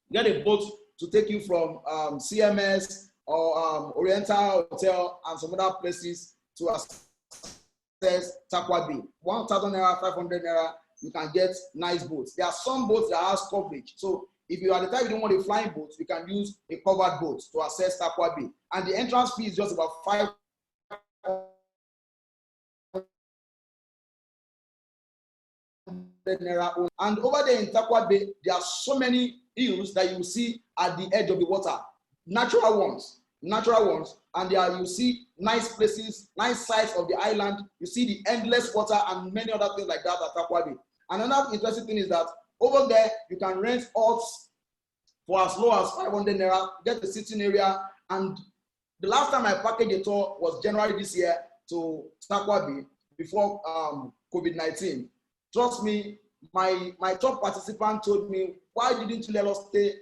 get a boat to take you from CMS or Oriental Hotel and some other places to access Takwa Bay. 1,000 naira, 500 naira, you can get nice boats. There are some boats that has coverage. So if you are the type you don't want a flying boat, you can use a covered boat to access Takwa Bay. And the entrance fee is just about 5 naira. And over there in Takwa Bay, there are so many hills that you will see at the edge of the water, natural ones. natural ones, and there you see nice places, nice sights of the island. You see the endless water and many other things like that at Takwa Bay. Another interesting thing is that over there you can rent huts for as low as 500 naira, get the sitting area. And the last time I packaged a tour was January this year to Takwa Bay before COVID-19. Trust me, my top participant told me, why didn't you let us stay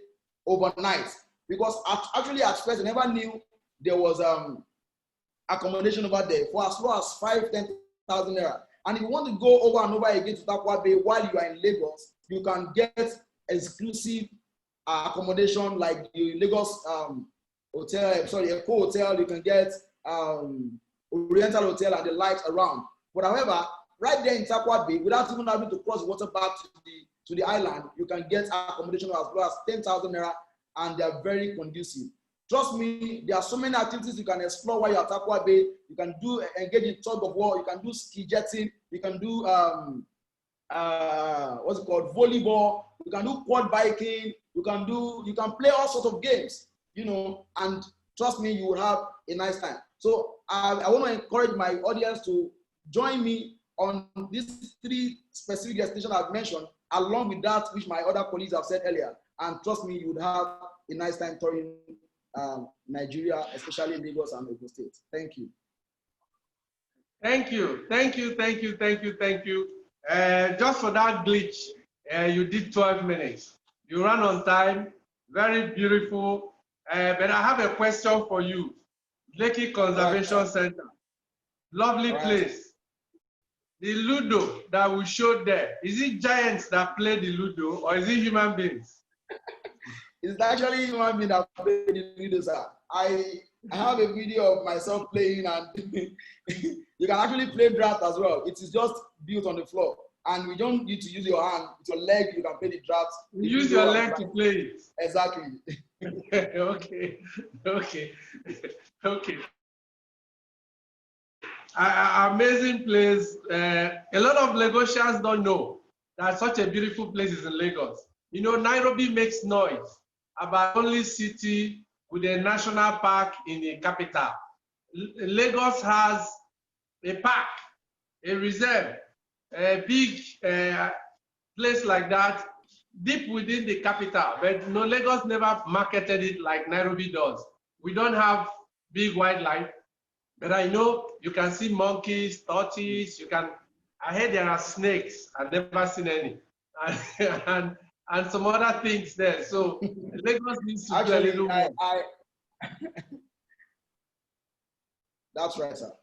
overnight? Because actually at first I never knew there was accommodation over there for as low as 5,000-10,000 naira. And if you want to go over and over again to Takwa Bay while you are in Lagos, you can get exclusive accommodation like the Lagos hotel, Eco Hotel. You can get Oriental Hotel and the lights around. But however, right there in Takwa Bay, without even having to cross the water back to the island, you can get accommodation as low as 10,000 naira, and they are very conducive. Trust me, there are so many activities you can explore while you're at Takwa Bay. You can engage in tug of war, you can do ski jetting, you can do volleyball, you can do quad biking, you can play all sorts of games, and trust me, you will have a nice time. So I want to encourage my audience to join me on these 3 specific destinations I've mentioned, along with that which my other colleagues have said earlier. And trust me, you would have a nice time touring Nigeria, especially Lagos and Oyo State. Thank you. Thank you. Just for that glitch, you did 12 minutes. You ran on time, very beautiful. But I have a question for you. Lekki Conservation Center, lovely place. The Ludo that we showed there, is it giants that play the Ludo or is it human beings? It's actually human being that play the Ludo, sir. I have a video of myself playing, and you can actually play draft as well. It is just built on the floor, and we don't need to use your hand. With your leg, you can play the draft. You use your leg to play it. Exactly. Okay. Amazing place. A lot of Lagosians don't know that such a beautiful place is in Lagos. Nairobi makes noise about only city with a national park in the capital. Lagos has a park, a reserve, a big place like that deep within the capital, but Lagos never marketed it like Nairobi does. We don't have big wildlife, but I know you can see monkeys, tortoises, I heard there are snakes. I've never seen any. And some other things there. So Lagos needs to do a little more. That's right, sir.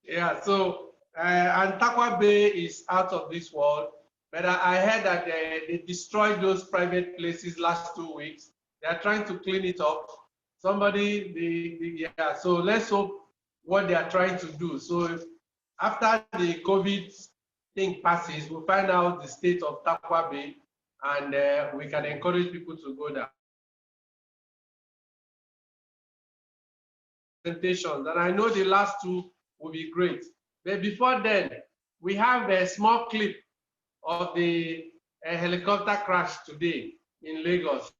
Yeah, so and Takwa Bay is out of this world. But I heard that they destroyed those private places last 2 weeks. They are trying to clean it up. So let's hope what they are trying to do. So after the COVID thing passes, we'll find out the state of Takwa Bay, and we can encourage people to go there. Presentations, and I know the last 2 will be great. But before then, we have a small clip of the helicopter crash today in Lagos.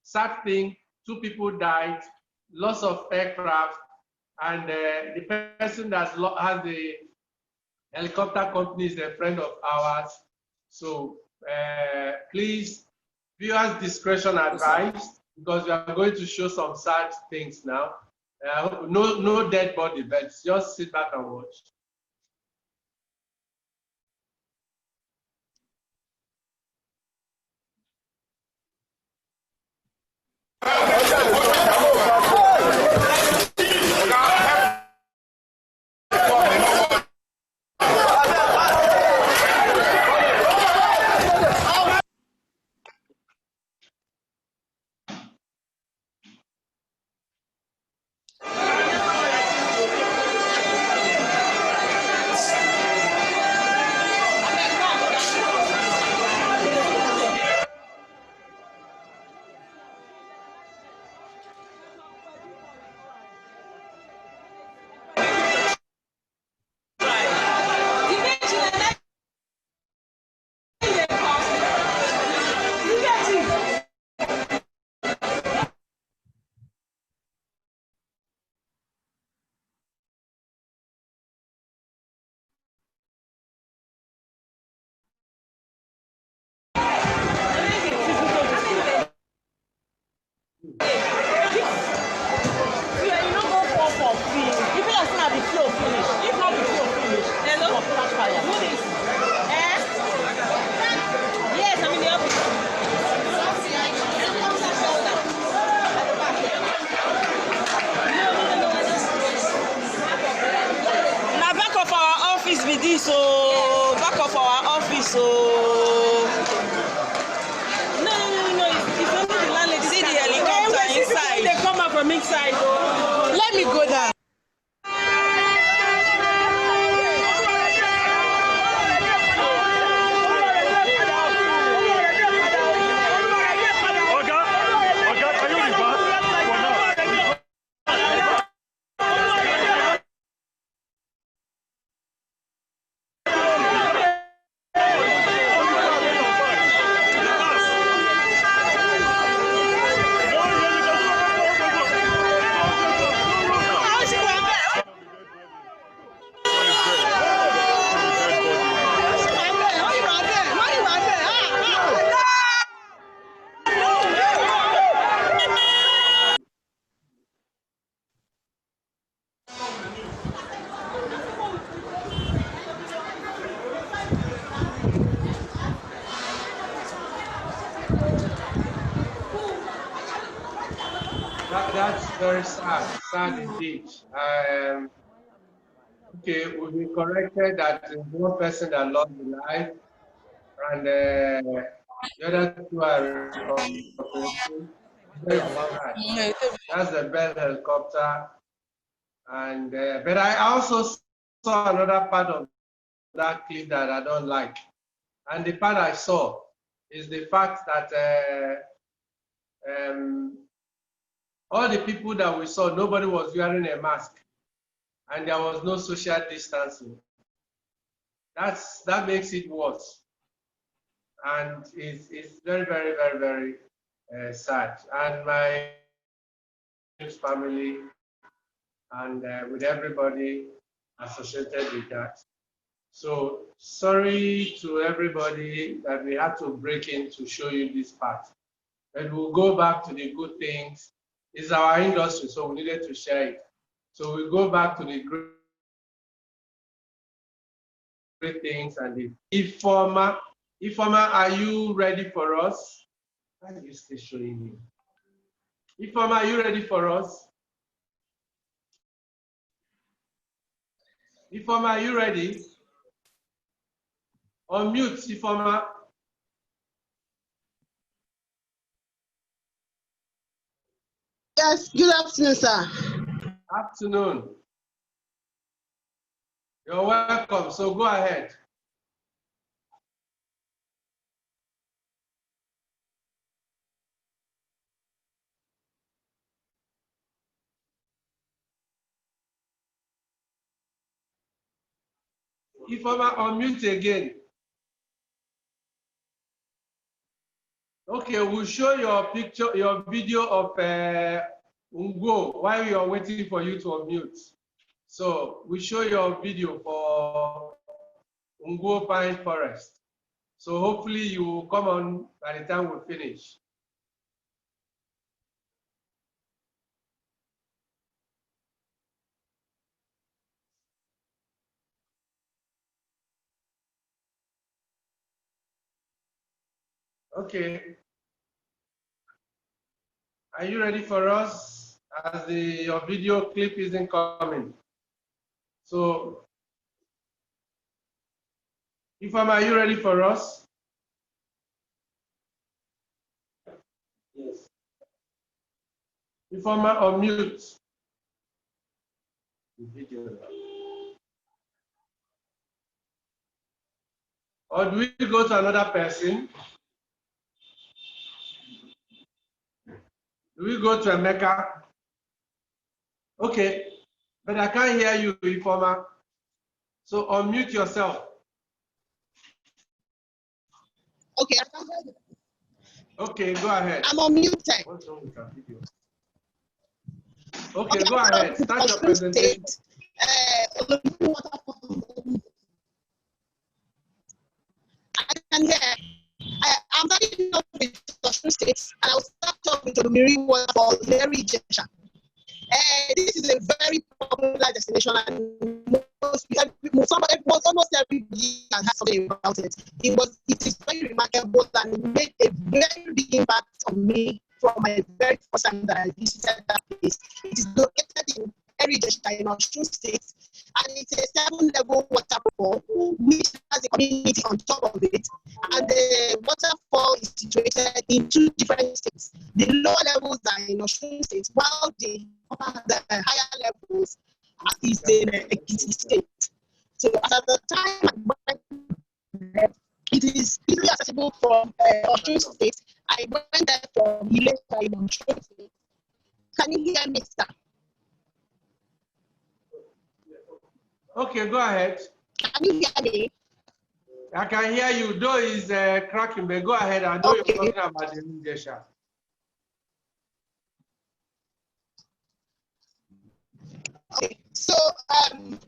Sad thing, 2 people died, loss of aircraft, and the person that has the helicopter company is a friend of ours. So please, viewers' discretion advised, because we are going to show some sad things now. No dead body, but just sit back and watch. That's very sad indeed. Okay, we've been corrected that one person that lost his life, and the other two are recuperating. Very sad. That's the Bell helicopter, and but I also saw another part of that clip that I don't like, and the part I saw is the fact that all the people that we saw, nobody was wearing a mask, and there was no social distancing. That makes it worse, and it's very, very, very, very sad. And my family and with everybody associated with that. So sorry to everybody that we had to break in to show you this part. But we'll go back to the good things. It's our industry, so we needed to share it. So we go back to the great things and the Ifeoma. Ifeoma, are you ready for us? Why are you still showing me? Ifeoma, are you ready for us? Ifeoma, are you ready? Unmute, Ifeoma. Yes, good afternoon, sir. Afternoon. You're welcome, so go ahead. Ifeoma, unmute again. Okay, we'll show your picture, your video of Ngwo while we are waiting for you to unmute. So we show your video for Ngwo Pine Forest. So hopefully you will come on by the time we finish. Okay. Are you ready for us? As your video clip isn't coming. So, Ifeoma, are you ready for us? Yes. Ifeoma, unmute. Video. Or do we go to another person? Do we go to Emeka? Okay, but I can't hear you, Ifeoma. So unmute yourself. Okay. Okay, go ahead. I'm unmuted. What's wrong with our video? Okay, go ahead. Start your presentation. Olumirin Waterfalls. I can hear. I'm starting off with Osun State, and I'll start off with Olumirin Waterfalls, Larry Jesha. This is a very popular destination, and almost everybody has had something about it. It is very remarkable and made a very big impact on me from my very first time that I visited that place. It is located in Eri-Jesha in Osun State, and it's a 7-level waterfall which has a community on top of it. And the waterfall is situated in 2 different states. The lower levels are in Osun State, while the higher levels is in Enugu State. So at the time it is easily accessible from Osun State. I went there from Ilesha in Osun State. Can you hear me, sir? Okay, go ahead. Can you hear me? I can hear you. Though is cracking, but go ahead. I know you're talking about the Jesha. Okay, so and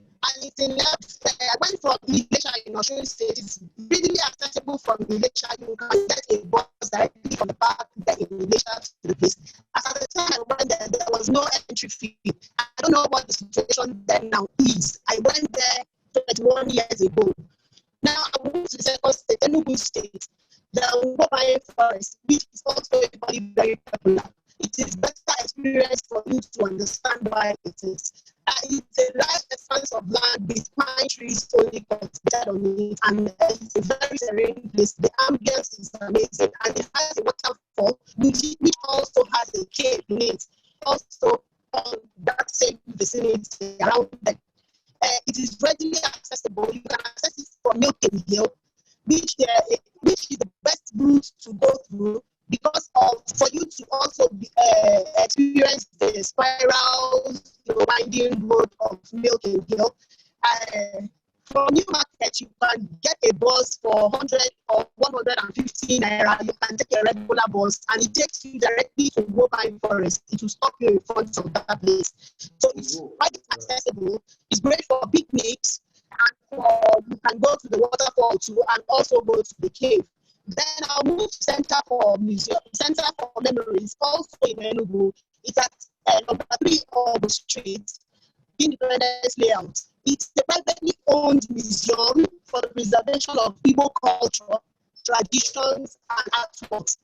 it's in I went from Ilesha in Osun State. It's readily accessible from Ilesha. You can get a bus directly from the park there in Ilesha to the place. As at the time I went there, there was no entry fee. I don't know what the situation there now is. I went there 21 years ago. Now I moved to the second state, Enugu State, the Ngwo Pine Forest, which is also very popular. It is better experience experience for you to understand why it is. It's a large expanse of land with pine trees only concentrated on it, and it's a very serene place. The ambience is amazing, and it has a waterfall, which also has a cave in it. Also, on that same vicinity around them. It is readily accessible. You can access it from Milton Hill, which is the best route to go through because of for you to also experience the spiral, winding road of Milton Hill. From New Market, you can get a bus for 100 or 150 naira. You can take a regular bus, and it takes you directly to Ngwo Pine Forest. It will stop you in front of that place. So it's quite accessible. It's great for picnics, and you can go to the waterfall too, and also go to the cave. Then I'll move to Center for Memories, also in Enugu. It's at number 3 Oyo Street, Independence Layout. It's a privately owned museum for the preservation of Igbo culture, traditions, and artworks.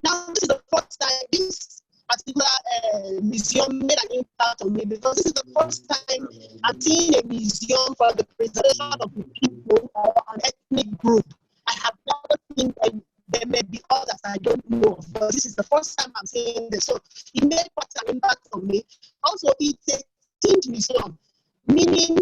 Now, this is the first time this particular museum made an impact on me, because this is the first time I've seen a museum for the preservation of the people or an ethnic group. I have never seen there may be others I don't know of, but this is the first time I'm seeing this. So it made quite an impact on me. Also, it's a themed museum, meaning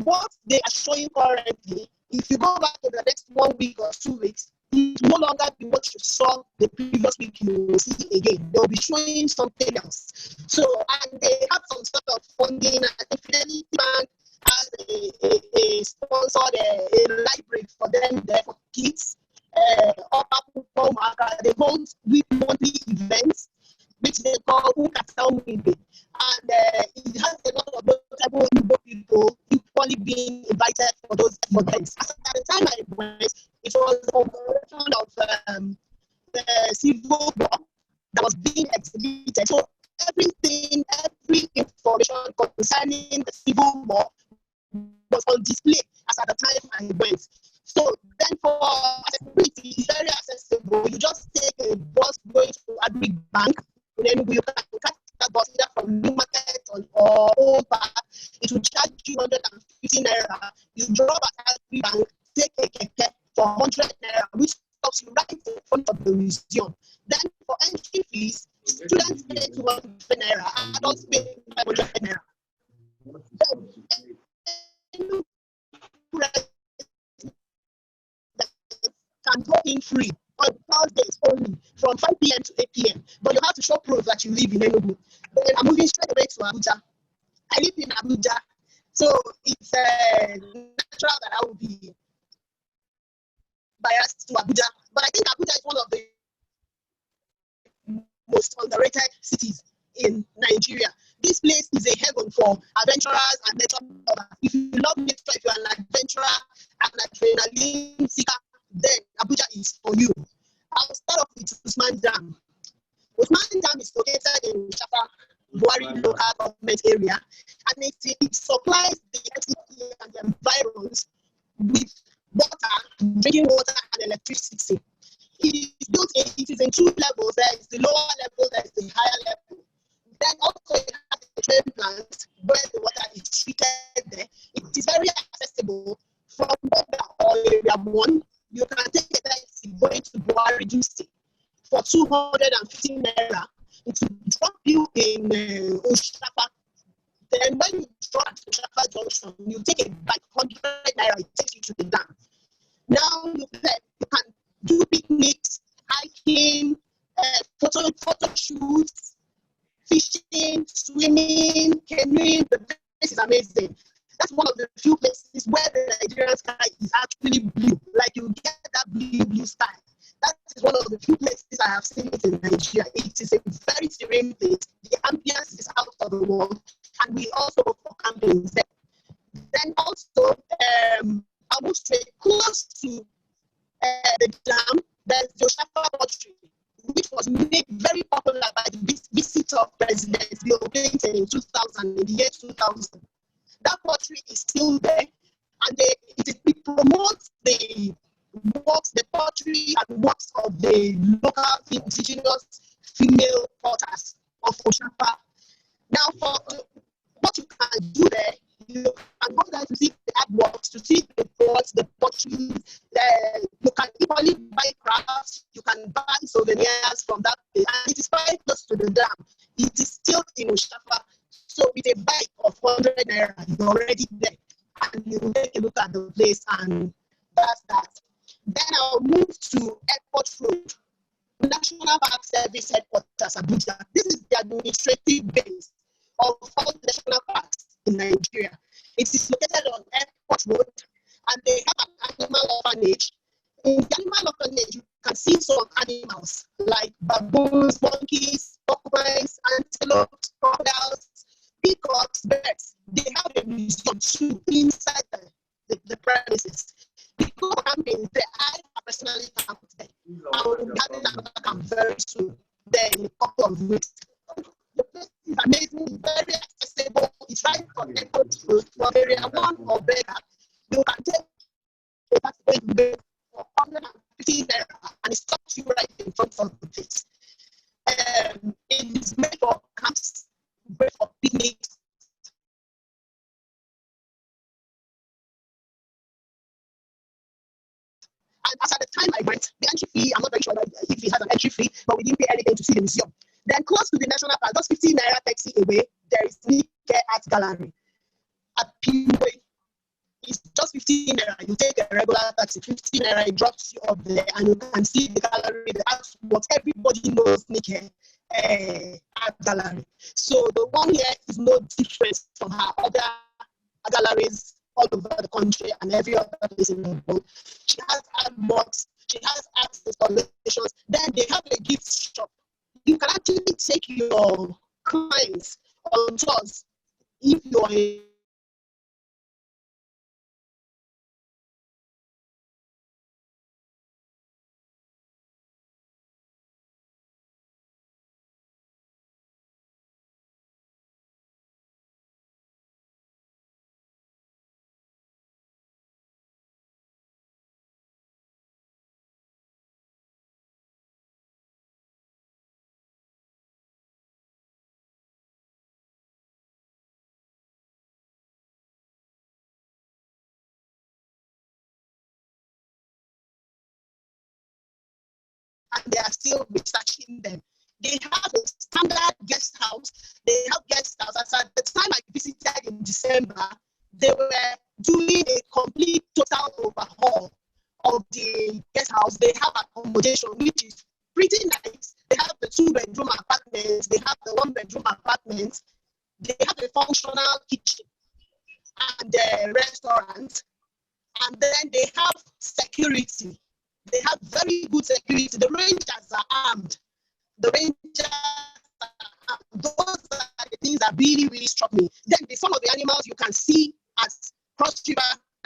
what they are showing currently, if you go back to the next 1 week or 2 weeks, it will no longer be what you saw the previous week. You will see again. They'll be showing something else. So, and they have some sort of funding. I think Fidelity Bank has a sponsored a library for them there for kids. They hold monthly events, which they call Ukataumibe. And it has a lot of notable Igbo people equally being invited for those events. At the time I went, it was the operation of the civil war that was being exhibited. So every information concerning the civil war was on display as at the time I went. So then for accessibility, it's very accessible. You just take a bus going to Agri Bank, and then you can catch that bus either from New Market or Old Park. It will charge you 150 naira. You drop at Agri Bank, take a keke for 100 naira, which stops you right in front of the museum. Then for entry fees, students pay 200 naira, adults pay 500 naira. Then, can go in free on Thursdays only from 5 p.m. to 8 p.m. But you have to show proof that you live in Enugu. Then I'm moving straight away to Abuja. I live in Abuja, so it's natural that I will be biased to Abuja. But I think Abuja is one of the most underrated cities in Nigeria. This place is a heaven for adventurers and nature lovers. If you love nature, if you're an adventurer and adrenaline seeker, then Abuja is for you. I'll start off with Usman Dam. Usman Dam is located in Shafa, Buhari local government area, and it supplies the city and the environs with water, drinking water, and electricity. It is in 2 levels. There is the lower level, there is the higher level. Then also it has a train plant where the water is treated there. It is very accessible from Boga or Area 1. You can take a taxi going to Buhari Juicy for 250 naira. It will drop you in Oshapa. Then when you drop at Oshapa Junction, you take a bike 100 naira. It takes you to the dam. Now you can do picnics, hiking, photo shoots, fishing, swimming, canoeing. The place is amazing. That's one of the few places where the Nigerian sky is actually blue. Like you get that blue sky. That is one of the few places I have seen it in Nigeria. It is a very serene place. The ambience is out of the world, and we also go for camping there. Then also, I will say close to the dam, there's the Oshafa pottery, which was made very popular by the visit of President Bill Clinton in 2000, in the year 2000. That pottery is still there, and it promotes the pottery and works of the local indigenous female potters of Oshapa. Now, for what you can do there, you can go there to see the artworks, to see the pots, the pottery. You can equally buy crafts. You can buy souvenirs from that place. And it is quite close to the dam. It is still in Oshafa. So with a bike of 100 naira, you're already there. And you take a look at the place, and that's that. Then I'll move to Airport Road, National Park Service Headquarters, Abuja. This is the administrative base of all the national parks in Nigeria. It is located on Airport Road, and they have an animal orphanage. In the animal orphanage, you can see some animals like baboons, monkeys, porcupines, antelopes, crocodiles, peacocks, birds. They have a museum too inside the premises. People camping there, I personally camped there. I will be having another camp very soon, there in a couple of weeks. The place is amazing, very accessible. It's right on Airport Road from area 1 or better. You can take a taxi for 150 naira, and it stops you right in front of the place. It is made for camps, great for picnics. And as at the time I went, the entry fee, I'm not very sure if it has an entry fee, but we didn't pay anything to see the museum. Then close to the National Park, just 15 naira taxi away, there is Ikare Art Gallery at Pimway. It's just 15 naira. You take a regular taxi, 15 naira, it drops you up there, and you can see the gallery, the art, what everybody knows, Ikare Art Gallery. So the one here is no different from her other galleries all over the country and every other place in the world. She has art box, she has art installations. Then they have a gift shop. You can actually take your clients on tours if you're a and they are still researching them. They have a standard guest house. They have guest house. As at the time I visited in December, they were doing a complete total overhaul of the guest house. They have accommodation, which is pretty nice. They have the 2-bedroom apartments. They have the 1-bedroom apartments. They have a functional kitchen and a restaurant. And then they have security. They have very good security. The rangers are armed. The rangers are armed. Those are the things that really, really struck me. Then some of the animals you can see at Cross River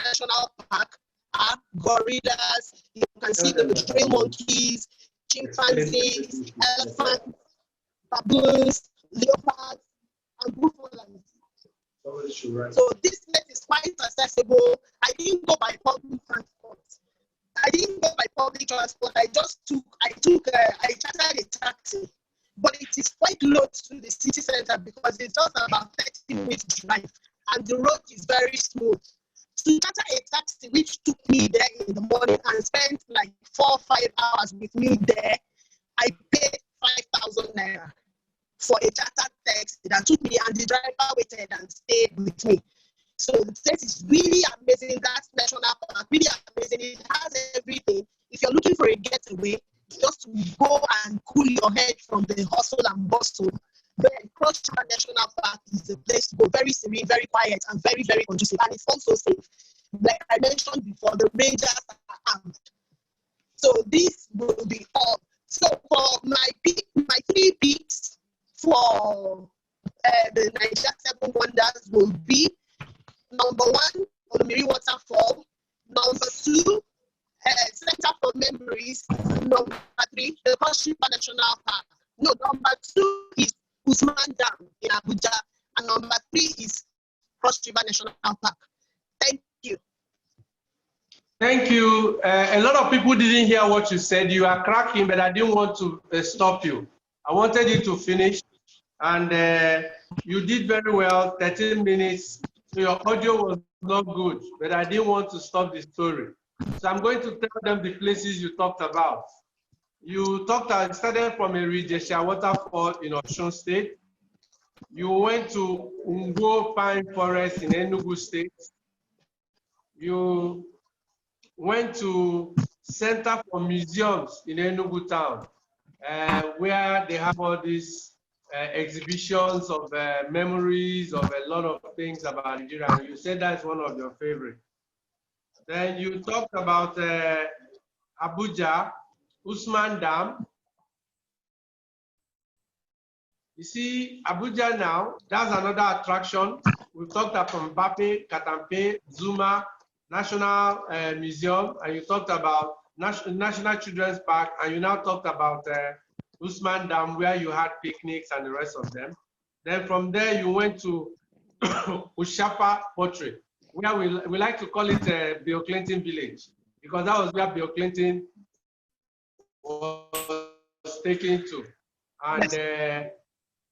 National Park are gorillas. You can see the stray monkeys, chimpanzees, elephants, baboons, leopards, and buffaloes. So this place is quite accessible. I didn't go by public transport. I chartered a taxi, but it is quite close to the city center because it's just about 30 minutes drive, and the road is very smooth. To charter a taxi, which took me there in the morning and spent like 4 or 5 hours with me there, I paid 5,000 naira for a chartered taxi that took me, and the driver waited and stayed with me. So the place is really amazing. That national park, really amazing. It has everything. If you're looking for a getaway, just to go and cool your head from the hustle and bustle, then Cross River National Park is the place to go. Very serene, very quiet, and very, very conducive. And it's also safe. Like I mentioned before, the rangers are armed. So this will be all. So for my 3 picks for the Nigeria 7 Wonders will be: number 1, Olumirin Waterfall. Number 2, Center for Memories. Number 3, the Cross River National Park. No, number 2 is Usman Dam in Abuja. And number 3 is Cross River National Park. Thank you. Thank you. A lot of people didn't hear what you said. You are cracking, but I didn't want to stop you. I wanted you to finish. And you did very well, 13 minutes. So your audio was not good, but I didn't want to stop the story. So I'm going to tell them the places you talked about. You started from a waterfall in Osun State. You went to Ngwo Pine Forest in Enugu State. You went to Center for Museums in Enugu town, where they have all these exhibitions of memories of a lot of things about Nigeria. And you said that's one of your favorites. Then you talked about Abuja, Usman Dam. You see, Abuja now, that's another attraction. We've talked about Mbappe, Katampe, Zuma, National Museum, and you talked about National Children's Park, and you now talked about Usman Dam, where you had picnics and the rest of them. Then from there, you went to Ushapa Portrait, where we like to call it Bill Clinton Village, because that was where Bill Clinton was taken to. And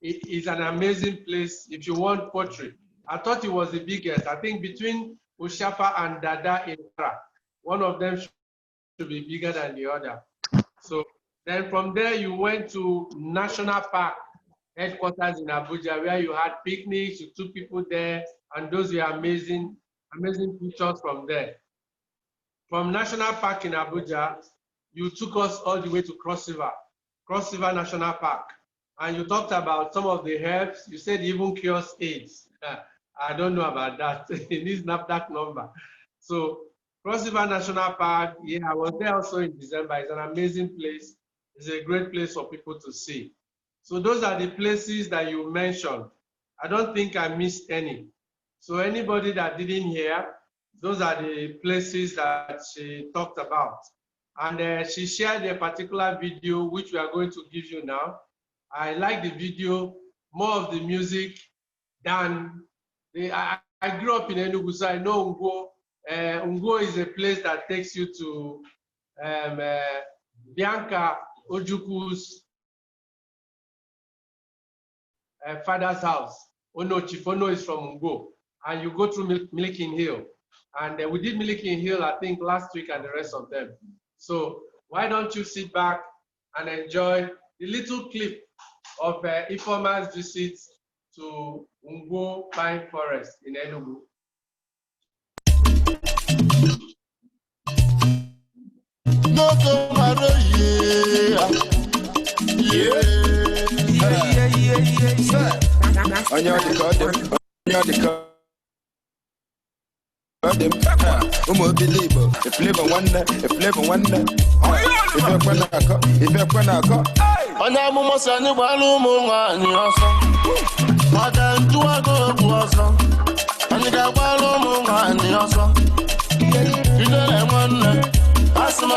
it is an amazing place if you want portrait. I thought it was the biggest. I think between Ushapa and Dada in Ikare, one of them should be bigger than the other. So then from there, you went to National Park headquarters in Abuja, where you had picnics, you took people there, and those were amazing, amazing pictures from there. From National Park in Abuja, you took us all the way to Cross River National Park. And you talked about some of the herbs. You said even cures AIDS. I don't know about that. It needs NAFDAC number. So Cross River National Park, yeah, I was there also in December. It's an amazing place. It's a great place for people to see. So those are the places that you mentioned. I don't think I missed any. So anybody that didn't hear, those are the places that she talked about. And she shared a particular video, which we are going to give you now. I like the video, more of the music than I grew up in Enugu, so I know Ngwo. Ngwo is a place that takes you to Bianca Ojukwu's father's house. Ono Chifono is from Ngwo, and you go through Milliken Hill. And we did Milliken Hill, I think, last week and the rest of them. So why don't you sit back and enjoy the little clip of Ifeoma's visit to Ngwo Pine Forest in Enugu. Onye amụma si anyị gbara ụmụ nwaanyị ọsọ maka ntu agụ egwu ọsọ anyị ga-agbara ụmụ nwaanyị ọsọ ijere nwanne asị m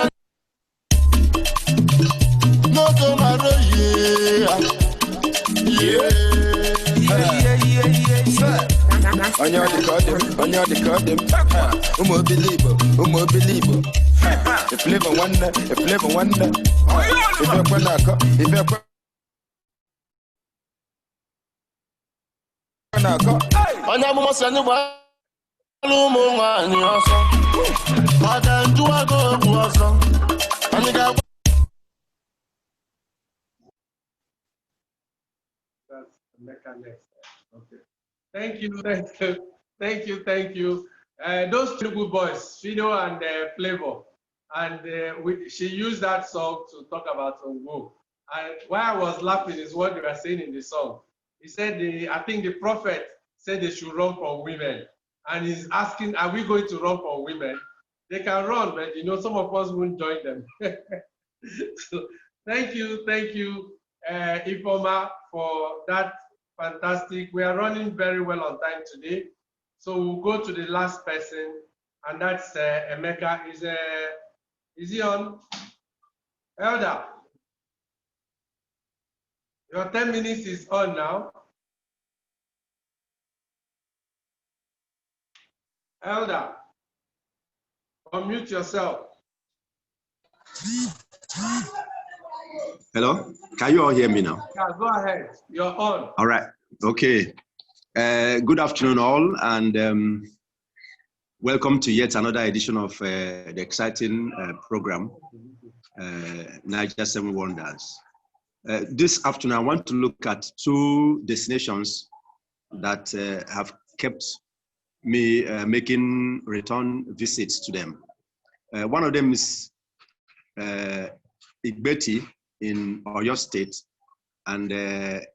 n'oge mara ihe onye ọ dị ka ọ dị ụmụ obili Igbo Ifeoma nwanne ifekwe na-akọ onye amụma si anyị gbara ụmụ nwaanyị ọsọ maka ntu agụ egwu ọsọ anyị ga-agba. Okay. Thank you. Those two good boys, Fido and Flavor, and she used that song to talk about Ngwo. And why I was laughing is what they were saying in the song. He said, I think the prophet said they should run for women. And he's asking, are we going to run for women? They can run, but you know, some of us won't join them. So, thank you, Ifeoma, for that fantastic. We are running very well on time today. So we'll go to the last person, and that's Emeka. Is he on? Elder, your 10 minutes is on now. Elder, unmute yourself. Hello? Can you all hear me now? Yeah, go ahead. You're on. All right. Okay. Good afternoon, all, and welcome to yet another edition of the exciting program, Niger 7 Wonders. This afternoon, I want to look at two destinations that have kept me making return visits to them. One of them is Igbeti in Oyo State, and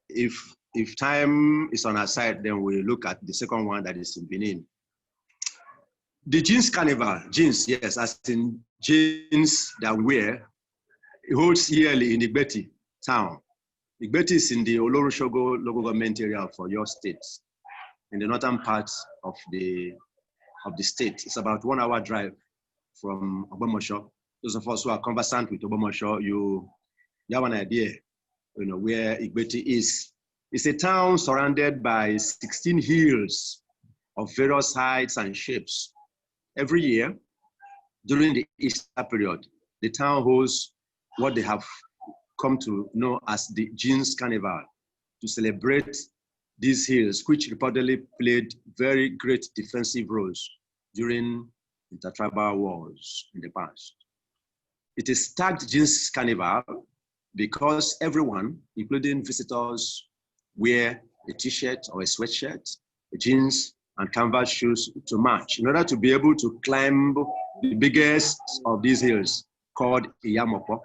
if time is on our side, then we look at the second one that is in Benin. The jeans carnival, jeans, yes, as in jeans that we wear, it holds yearly in Igbeti town. Igbeti is in the Oloroshogo local government area of Oyo State, in the northern part of the state. It's about 1 hour drive from Obomosho. Those of us who are conversant with Obomosho, you have an idea, where Igbeti is. It's a town surrounded by 16 hills of various heights and shapes. Every year, during the Easter period, the town hosts what they have come to know as the Jeans Carnival, to celebrate these hills, which reportedly played very great defensive roles during intertribal wars in the past. It is tagged Jeans Carnival because everyone, including visitors, wear a t-shirt or a sweatshirt, jeans, and canvas shoes to match in order to be able to climb the biggest of these hills called Iyamopo.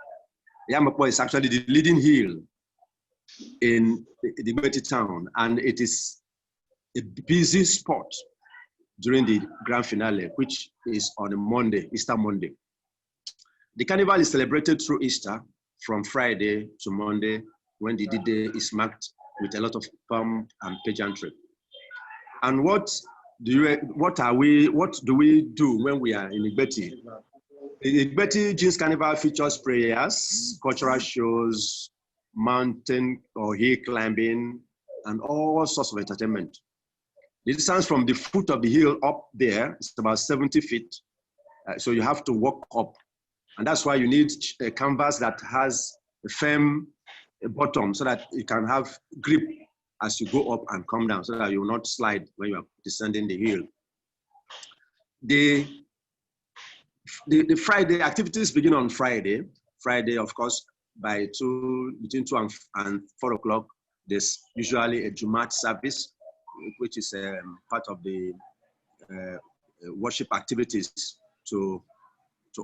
Iyamopo is actually the leading hill in the Igbeti town, and it is a busy spot during the grand finale, which is on a Monday, Easter Monday. The carnival is celebrated through Easter from Friday to Monday, when the D-Day is marked with a lot of pomp and pageantry. And what do we do when we are in Igbeti? The Igbeti Jeans Carnival features prayers, cultural shows, mountain or hill climbing, and all sorts of entertainment. The distance from the foot of the hill up there is about 70 feet. So you have to walk up. And that's why you need a canvas that has a firm bottom so that you can have grip as you go up and come down, so that you will not slide when you are descending the hill. The Friday activities begin on Friday. Friday, of course, between 2 and 4 o'clock, there's usually a Jumat service, which is part of the worship activities to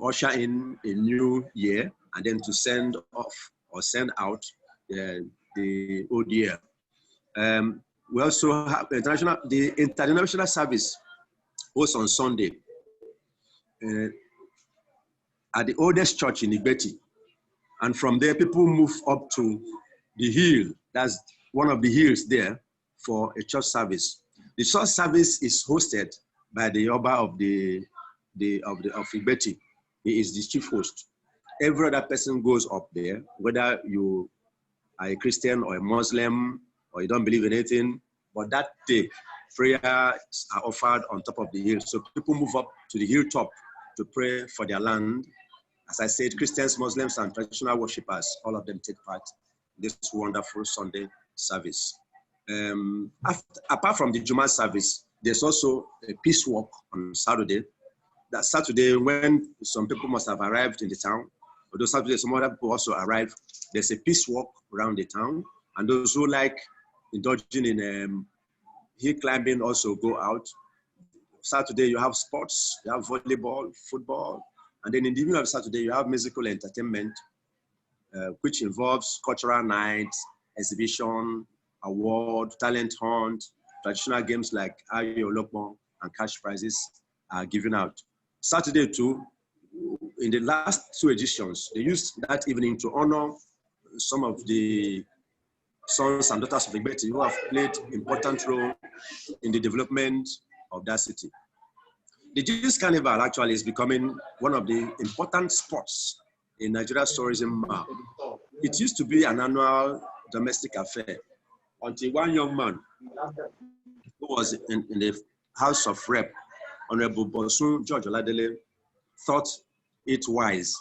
usher in a new year, and then to send off or send out the old year. We also have the international service hosts on Sunday at the oldest church in Igbeti. And from there, people move up to the hill. That's one of the hills there for a church service. The church service is hosted by the Oba of Igbeti. He is the chief host. Every other person goes up there, whether you are a Christian or a Muslim or you don't believe in anything, but that day, prayers are offered on top of the hill. So people move up to the hilltop to pray for their land. As I said, Christians, Muslims, and traditional worshippers, all of them take part in this wonderful Sunday service. Apart from the Juma service, there's also a peace walk on Saturday. That Saturday, when some people must have arrived in the town, although Saturday some other people also arrive, there's a peace walk around the town. And those who like indulging in hill climbing also go out. Saturday, you have sports, you have volleyball, football, and then in the evening of Saturday, you have musical entertainment, which involves cultural nights, exhibition, award, talent hunt, traditional games like Ayo Lokmo and cash prizes are given out. Saturday too, in the last 2 editions, they used that evening to honor some of the sons and daughters of Igbeti who have played important role in the development of that city. The Jeans Carnival actually is becoming one of the important spots in Nigeria's tourism map. It used to be an annual domestic affair until one young man who was in the House of Rep, Honorable Osun George Oladele, thought it wise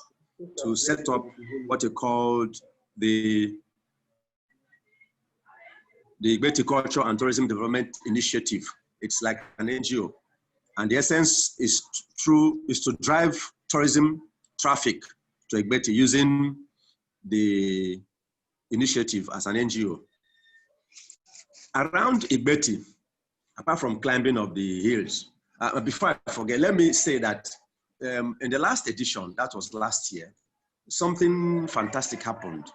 to set up what he called the the Igbeti Culture and Tourism Development Initiative. It's like an NGO. And the essence is to drive tourism traffic to Igbeti using the initiative as an NGO. Around Igbeti, apart from climbing of the hills, before I forget, let me say that in the last edition, that was last year, something fantastic happened.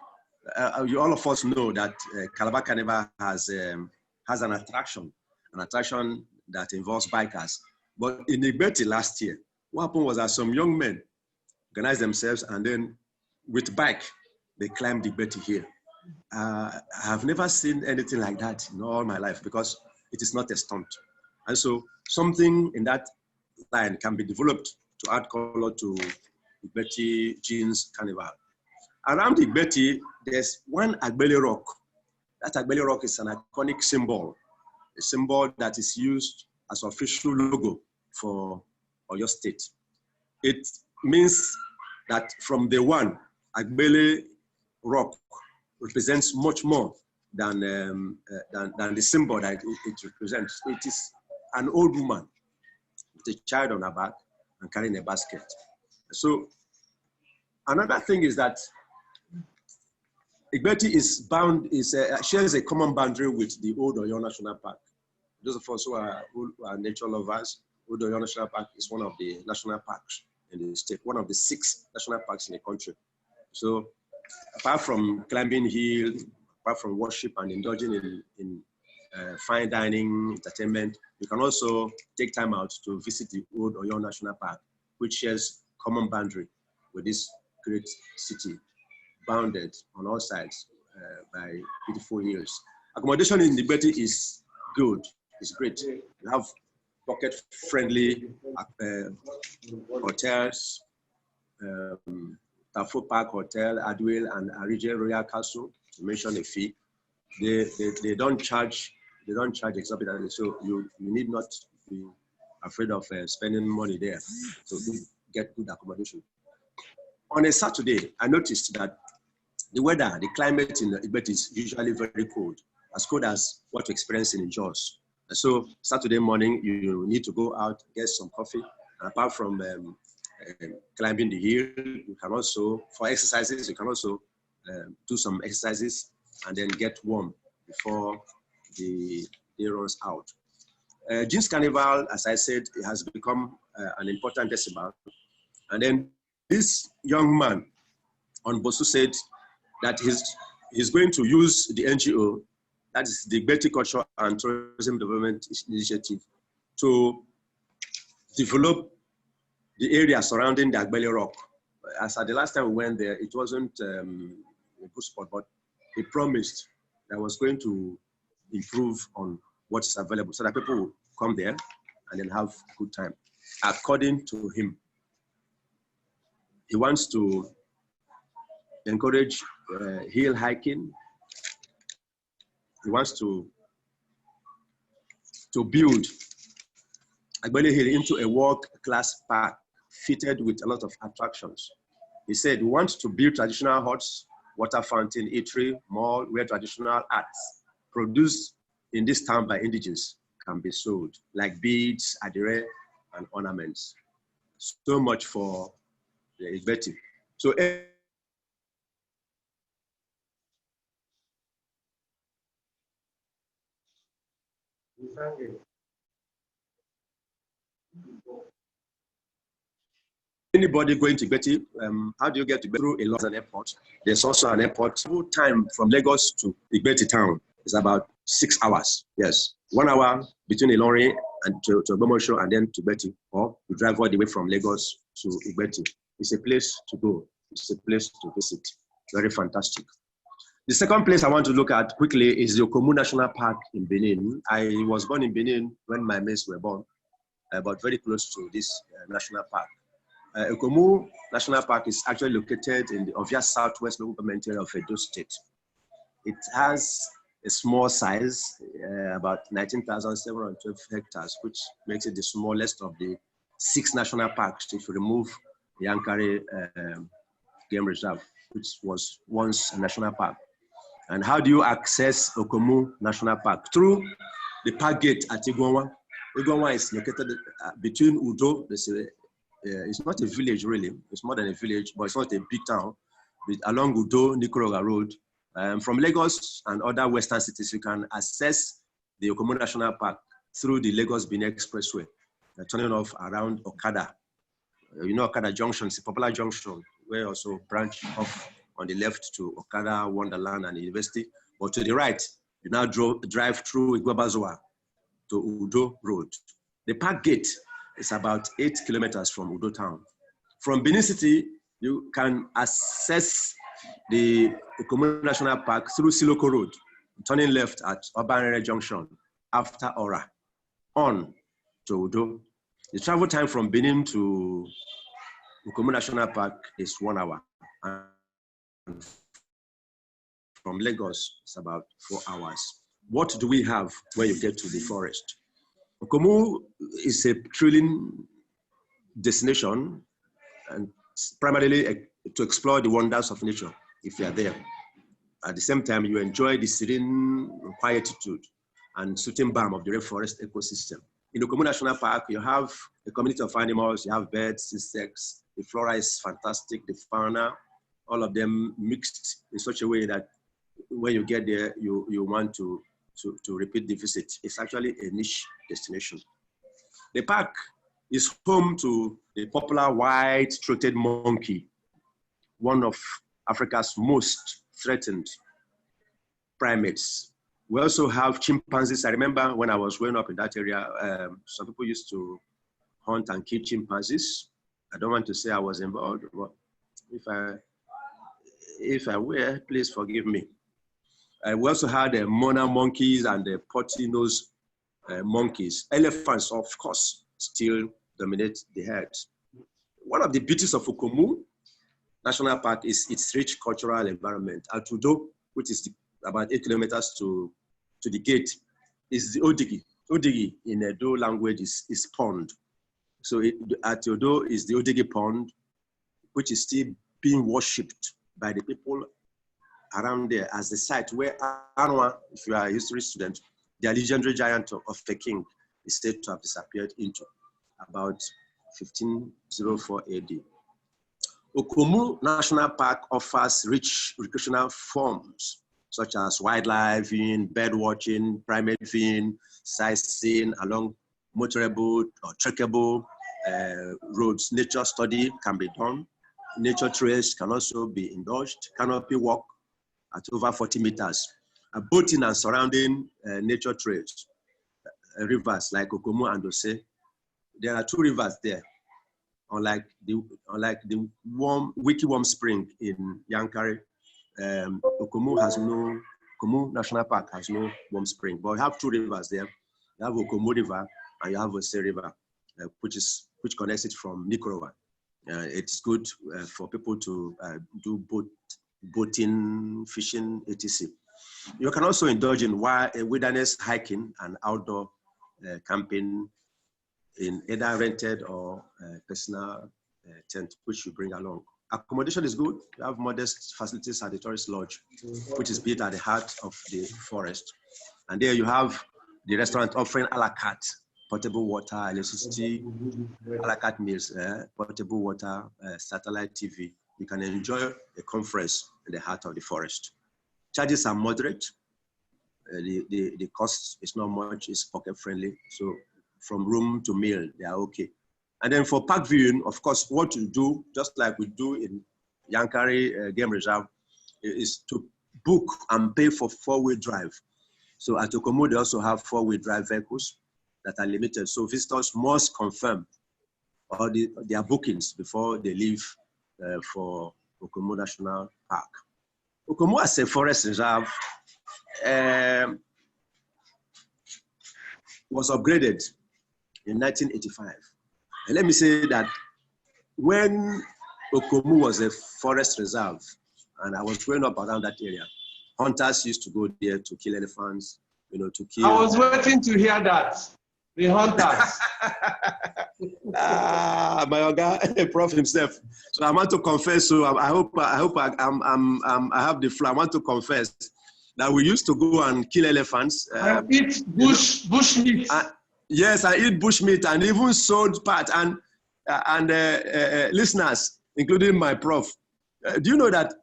All of us know that Calabar Carnival has an attraction that involves bikers. But in Igbeti last year, what happened was that some young men organized themselves and then with bike, they climbed Igbeti here. I have never seen anything like that in all my life because it is not a stunt. And so something in that line can be developed to add color to Igbeti Jeans Carnival. Around Igbeti, there's one Agbele Rock. That Agbele Rock is an iconic symbol, a symbol that is used as official logo for Oyo State. It means that from day one, Agbele Rock represents much more than the symbol that it represents. It is an old woman with a child on her back and carrying a basket. So another thing is that Igbeti shares a common boundary with the Old Oyo National Park. Those of us who are nature lovers, Old Oyo National Park is one of the national parks in the state, one of the 6 national parks in the country. So apart from climbing hill, apart from worship and indulging in fine dining, entertainment, you can also take time out to visit the Old Oyo National Park, which shares common boundary with this great city, bounded on all sides by beautiful hills. Accommodation in Igbeti is good, it's great. You have pocket-friendly hotels, Tafo Park Hotel, Adwell, and Arije Royal Castle, to mention a few. They don't charge exorbitantly, so you need not be afraid of spending money there to get good accommodation. On a Saturday, I noticed that the weather, the climate in Igbeti is usually very cold as what we experience in Jos. So Saturday morning, you need to go out, get some coffee. And apart from climbing the hill, you can also, for exercises, you can also do some exercises and then get warm before the day runs out. Jeans Carnival, as I said, it has become an important festival. And then this young man on Bosu said that he's going to use the NGO, that is the Igbeti Culture and Tourism Development Initiative, to develop the area surrounding the Agbele Rock. As at the last time we went there, it wasn't a good spot, but he promised that was going to improve on what is available so that people will come there and then have a good time. According to him, he wants to encourage hill hiking. He wants to build Agbele Hill into a world-class park fitted with a lot of attractions. He said, we want to build traditional huts, water fountain, eatery, mall, where traditional arts produced in this town by indigenous can be sold, like beads, adire, and ornaments. So much for the Igbeti. So anybody going to Igbeti, how do you get to Igbeti? Through an airport. There's also an airport. Full time from Lagos to Igbeti town is about 6 hours. Yes, 1 hour between Ilorin and to Ogbomoso and then to Igbeti, or you drive all the way from Lagos to Igbeti. It's a place to go. It's a place to visit. Very fantastic. The second place I want to look at quickly is the Okomu National Park in Benin. I was born in Benin when my mates were born, but very close to this national park. Okomu National Park is actually located in the Ovia Southwest local government area of Edo State. It has a small size, about 19,712 hectares, which makes it the smallest of the 6 national parks if you remove the Ikare Game Reserve, which was once a national park. And how do you access Okomu National Park? Through the park gate at Igwanwa. Igwanwa is located between Udo. It's not a village really. It's more than a village, but it's not a big town. Along Udo, Nikoroga Road. From Lagos and other western cities, you can access the Okomu National Park through the Lagos-Benin Expressway, turning off around Okada. You know Okada Junction is a popular junction where also branch off on the left to Okada, Wonderland, and University. But to the right, you now drive through Igwebazoa to Udo Road. The park gate is about 8 kilometers from Udo town. From Benin City, you can access the Okomu National Park through Siloko Road, turning left at Urban Junction after Ora, on to Udo. The travel time from Benin to Okomu National Park is 1 hour. And from Lagos, it's about 4 hours. What do we have when you get to the forest? Okomu is a thrilling destination, and primarily to explore the wonders of nature if you are there. At the same time, you enjoy the serene quietude and soothing balm of the rainforest ecosystem. In the Okomu National Park, you have a community of animals, you have birds, insects, the flora is fantastic, the fauna, all of them mixed in such a way that when you get there, you want to repeat the visit. It's actually a niche destination. The park is home to the popular white-throated monkey, one of Africa's most threatened primates. We also have chimpanzees. I remember when I was growing up in that area, some people used to hunt and kill chimpanzees. I don't want to say I was involved, but if I were, please forgive me. We also had Mona monkeys and the potty-nosed monkeys. Elephants, of course, still dominate the herd. One of the beauties of Okomu National Park is its rich cultural environment. At Udo, which is about 8 kilometers to the gate, is the Odigi. Odigi in Edo language is pond. So at Udo is the Odigi pond, which is still being worshipped by the people around there as the site where Anwa, if you are a history student, the legendary giant of the king is said to have disappeared into about 1504 AD. Okomu National Park offers rich recreational forms such as wildlife viewing, bird watching, primate viewing, sightseeing along motorable or trekkable roads. Nature study can be done. Nature trails can also be indulged. Canopy walk at over 40 meters. Boating and surrounding nature trails, rivers like Okomu and Ose. There are 2 rivers there. Unlike the Wiki Warm Spring in Yankari, Okomu National Park has no warm spring, but we have 2 rivers there. You have Okomu River and you have Ose River, which connects it from Nikorowa. It's good for people to do boating, fishing, etc. You can also indulge in wilderness hiking and outdoor camping in either rented or personal tent, which you bring along. Accommodation is good. You have modest facilities at the tourist lodge, which is built at the heart of the forest. And there you have the restaurant offering a la carte, portable water, electricity, a la carte meals, portable water, satellite TV. You can enjoy a conference in the heart of the forest. Charges are moderate. The cost is not much, it's pocket friendly. So from room to meal, they are okay. And then for park viewing, of course, what you do, just like we do in Yankari Game Reserve, is to book and pay for 4-wheel drive. So at Okomu, they also have 4-wheel drive vehicles that are limited. So visitors must confirm all their bookings before they leave for Okomu National Park. Okomu as a forest reserve was upgraded in 1985. And let me say that when Okomu was a forest reserve, and I was growing up around that area, hunters used to go there to kill elephants, to kill. I was waiting to hear that. The hunters. My Oga, Prof himself. So I want to confess. So I hope I have the floor. I want to confess that we used to go and kill elephants. And eat bush meat. Yes, I eat bush meat and even sold part. And listeners, including my prof, do you know that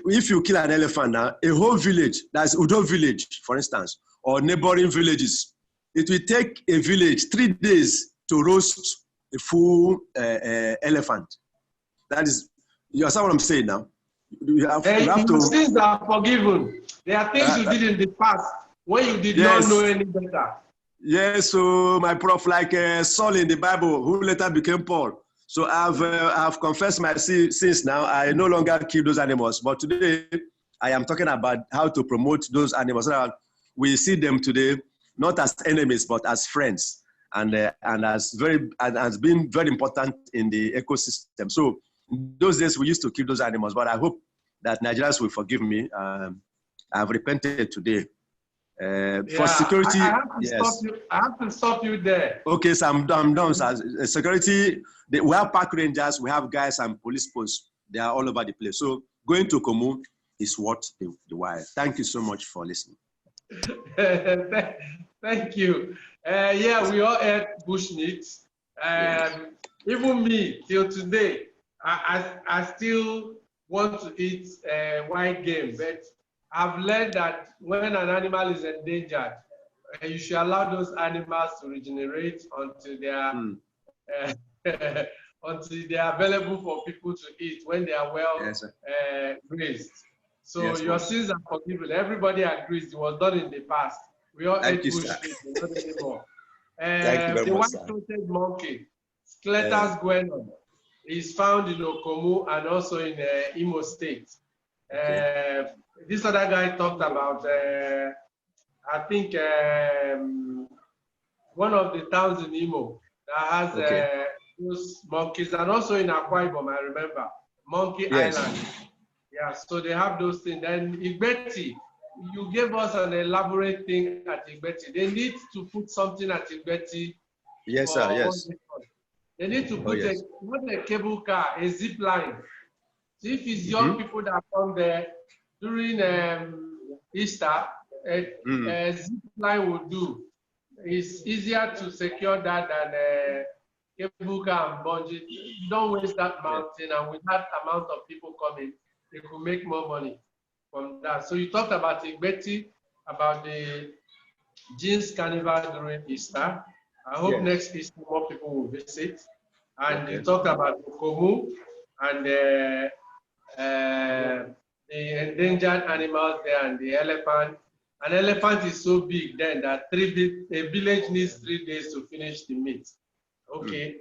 if you kill an elephant now, a whole village, that's Udo village, for instance, or neighboring villages, it will take a village 3 days to roast a full elephant. That is, you understand what I'm saying now? You have to. Sins are forgiven. There are things you did in the past when you did not know any better. Yes, so my prof, like Saul in the Bible, who later became Paul. So I've confessed my sins now. I no longer kill those animals. But today, I am talking about how to promote those animals. So that we see them today not as enemies, but as friends, and as being very important in the ecosystem. So those days we used to kill those animals, but I hope that Nigerians will forgive me. I've repented today. For security, I have to stop you there. Okay, so I'm done. So, security, we have park rangers, we have guys and police posts. They are all over the place. So going to Komu is worth the while. Thank you so much for listening. Thank you. Yeah, we all ate bushmeat. Even me, till today, I still want to eat wild game, but I've learned that when an animal is endangered, you should allow those animals to regenerate until they are until they are available for people to eat when they are well raised. So your sins are forgiven. Everybody agrees it was done in the past. We all ate bush meat, not anymore. The white-throated monkey, Scletus guenon, is found in Okomu and also in Imo State. This other guy talked about, I think, one of the towns in Imo that has those monkeys, and also in Akwa Ibom, I remember, Monkey Island. Yeah, so they have those things. Then Igbeti, you gave us an elaborate thing at Igbeti. They need to put something at Igbeti. Yes, sir, yes. They need to put not a cable car, a zip line. So if it's young people that come there during Easter, a zip line will do. It's easier to secure that than cable car and bungee. You don't waste that mountain, and with that amount of people coming, they could make more money from that. So you talked about Igbeti, about the Jeans Carnival during Easter. I hope next Easter more people will visit. And you talked about Okomu and the endangered animals there and the elephant. An elephant is so big then that a village needs 3 days to finish the meat. Okay,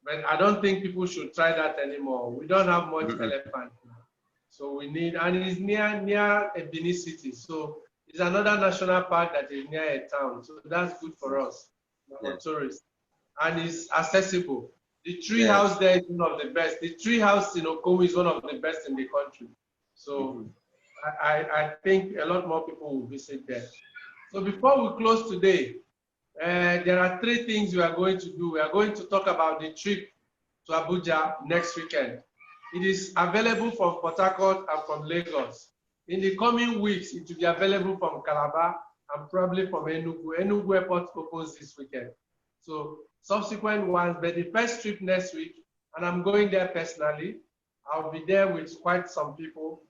but I don't think people should try that anymore. We don't have much elephant now. So we need, and it's near a Benin city. So it's another national park that is near a town. So that's good for us, for tourists. And it's accessible. The tree house there is one of the best. The tree house in Okomu is one of the best in the country. So I think a lot more people will visit there. So before we close today, there are 3 things we are going to do. We are going to talk about the trip to Abuja next weekend. It is available from Port Harcourt and from Lagos. In the coming weeks, it will be available from Calabar and probably from Enugu. Enugu Airport opens this weekend. So subsequent ones, but the first trip next week, and I'm going there personally. I'll be there with quite some people,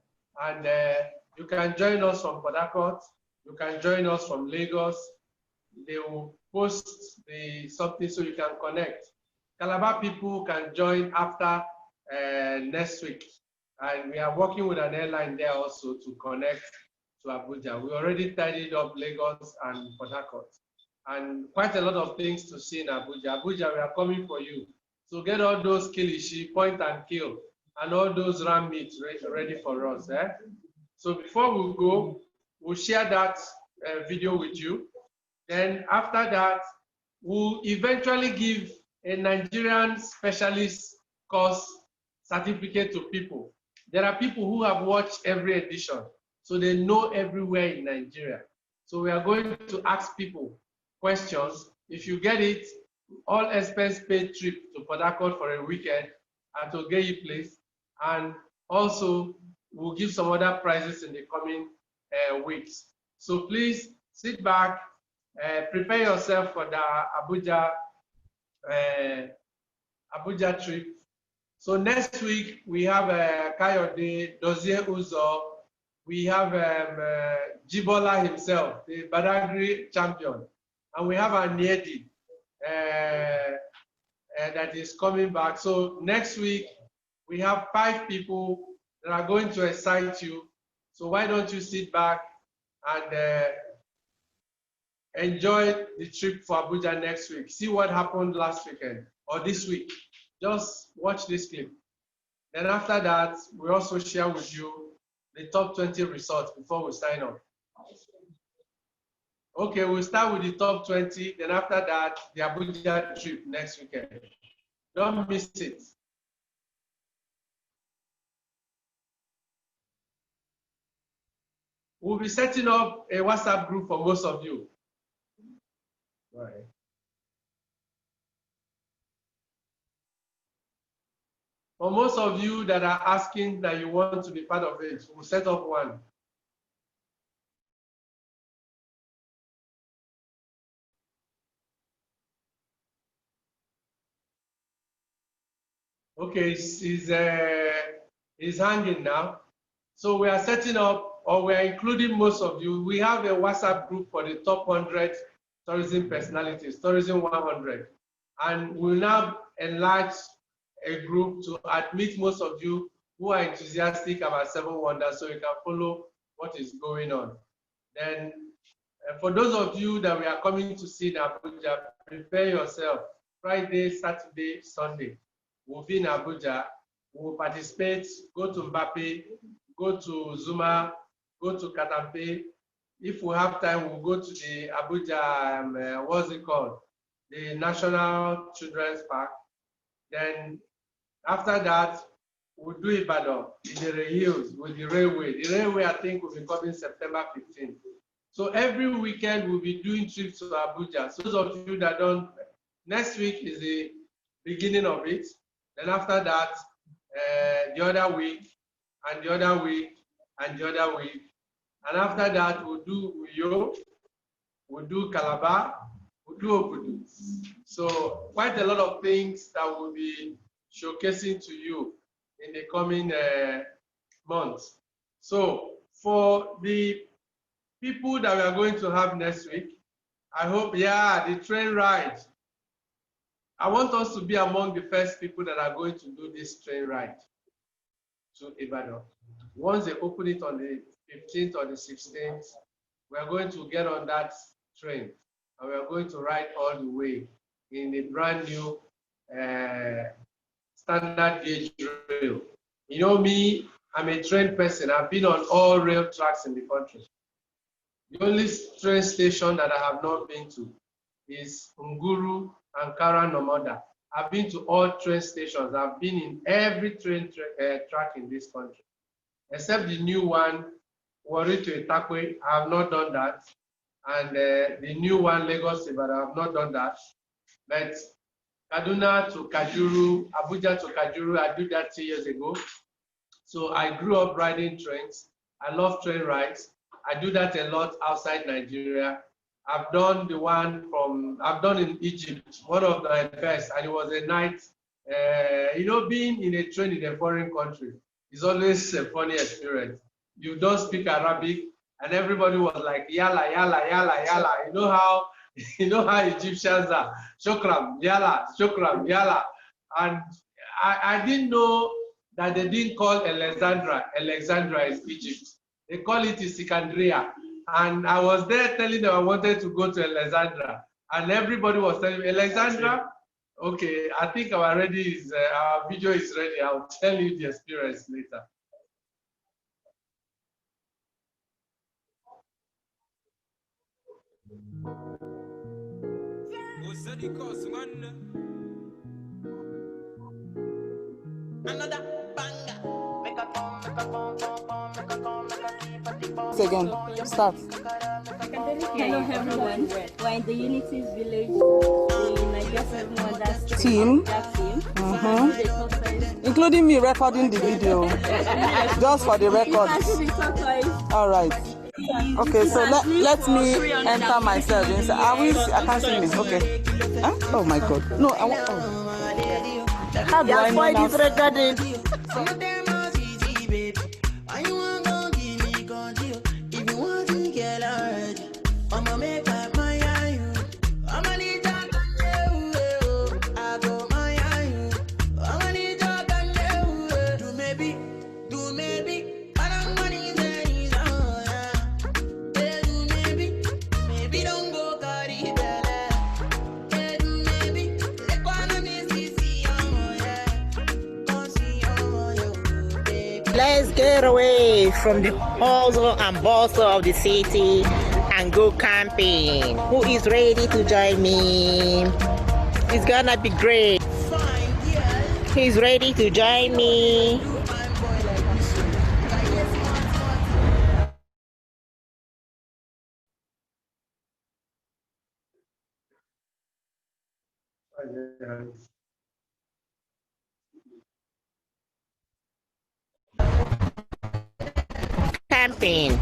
and you can join us from Port Harcourt. You can join us from Lagos. They will post something so you can connect. Calabar people can join after next week, and we are working with an airline there also to connect to Abuja. We already tidied up Lagos and Port Harcourt, and quite a lot of things to see in Abuja. Abuja, we are coming for you. So get all those kilishi, point and kill, and all those ram meat ready for us. So before we go, we'll share that video with you. Then after that, we'll eventually give a Nigerian specialist course certificate to people. There are people who have watched every edition, so they know everywhere in Nigeria. So we are going to ask people questions. If you get it, all expense paid trip to Port Harcourt for a weekend at Ogeyi Place, and also we'll give some other prizes in the coming weeks. So please sit back, prepare yourself for the Abuja trip. So next week we have Kayode Dozie Uzo, we have Jibola himself, the Badagry champion, and we have Aniedi that is coming back. So next week we have 5 people that are going to excite you. So why don't you sit back and enjoy the trip for Abuja next week. See what happened last weekend or this week. Just watch this clip. Then after that, we also share with you the top 20 results before we sign up. Okay, we'll start with the top 20. Then after that, the Abuja trip next weekend. Don't miss it. We'll be setting up a WhatsApp group for most of you. Right. For most of you that are asking that you want to be part of it, we'll set up one. Okay, it's hanging now. So we are setting up, or we are including most of you. We have a WhatsApp group for the top 100 tourism personalities, Tourism 100. And we'll now enlarge a group to admit most of you who are enthusiastic about 7 Wonders, so you can follow what is going on. Then for those of you that we are coming to see in Abuja, prepare yourself. Friday, Saturday, Sunday, we'll be in Abuja. We'll participate, go to Mbappe, go to Zuma, go to Katampe. If we have time, we'll go to the Abuja, what's it called? The National Children's Park. Then after that, we'll do Ibadan in the hills with the railway. The railway, I think, will be coming September 15th. So every weekend, we'll be doing trips to Abuja. So those of you that don't, next week is the beginning of it. Then after that, the other week, and the other week, and the other week. And after that, we'll do Uyo, we'll do Calabar, we'll do Obudu. So quite a lot of things that we'll be showcasing to you in the coming months. So for the people that we are going to have next week, I hope, yeah, the train ride. I want us to be among the first people that are going to do this train ride to Ibadan. Once they open it on the 15th or the 16th, we are going to get on that train and we are going to ride all the way in the brand new standard gauge rail. You know me, I'm a train person. I've been on all rail tracks in the country. The only train station that I have not been to is Nguru, Ankara, Nomoda. I've been to all train stations. I've been in every train track in this country, except the new one, Warri to Itakwe. I have not done that. And the new one, Lagos, but I have not done that. But Kaduna to Kajuru, Abuja to Kajuru, I did that 2 years ago. So I grew up riding trains. I love train rides. I do that a lot outside Nigeria. I've done the one I've done in Egypt, one of my best, and it was a night. You know, being in a train in a foreign country is always a funny experience. You don't speak Arabic, and everybody was like, yalla, yalla, yalla, yalla. You know how Egyptians are. Shokram, yalla, shokram, yalla. And I didn't know that they didn't call Alexandria is Egypt. They call it Iskandria. And I was there telling them I wanted to go to Alexandria. And everybody was telling me, Alexandria? Okay, I think our video is ready. I'll tell you the experience later. Another banger. Again, start. Hello everyone, we're in the Unities Village, the Nigeria 7 Wonders team. Including me recording the video, just for the record. All right. Okay, so let me enter myself inside. I can't see me. Okay. Huh? Oh my God. No, I want. Oh. How do I know now? Recording. Let's get away from the hustle and bustle of the city and go camping. Who is ready to join me? It's gonna be great. Who's ready to join me? Camping.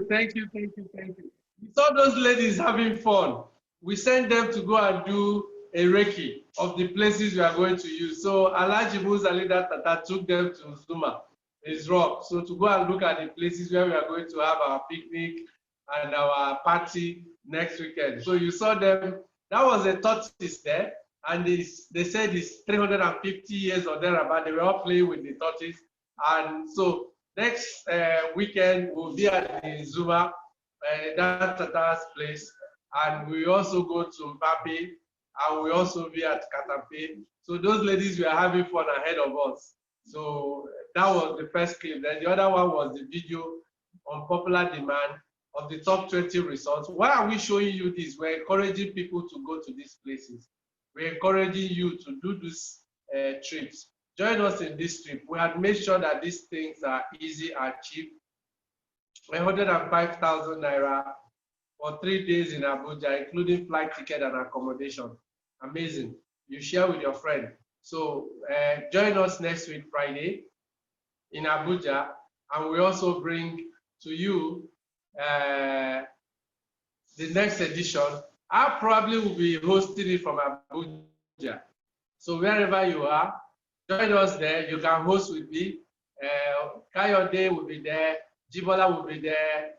Thank you. We saw those ladies having fun. We sent them to go and do a recce of the places we are going to use. So Alhaji Musa Leader Tata took them to Zuma, his rock. So to go and look at the places where we are going to have our picnic and our party next weekend. So you saw them. That was a tortoise there. And they said it's 350 years or thereabout. They were all playing with the tortoise. And so next weekend, we'll be at the Zuma, that's Tata's place. And we also go to Mbappe, and we also be at Katape. So those ladies were having fun ahead of us. So that was the first clip. Then the other one was the video on popular demand of the top 20 resorts. Why are we showing you this? We're encouraging people to go to these places. we're encouraging you to do these trips. Join us in this trip. We have made sure that these things are easy and cheap. 105,000 naira for 3 days in Abuja, including flight ticket and accommodation. Amazing. You share with your friend. So join us next week, Friday, in Abuja, and we also bring to you the next edition. I probably will be hosting it from Abuja. So wherever you are, join us there. You can host with me. Kayode will be there. Jibola will be there.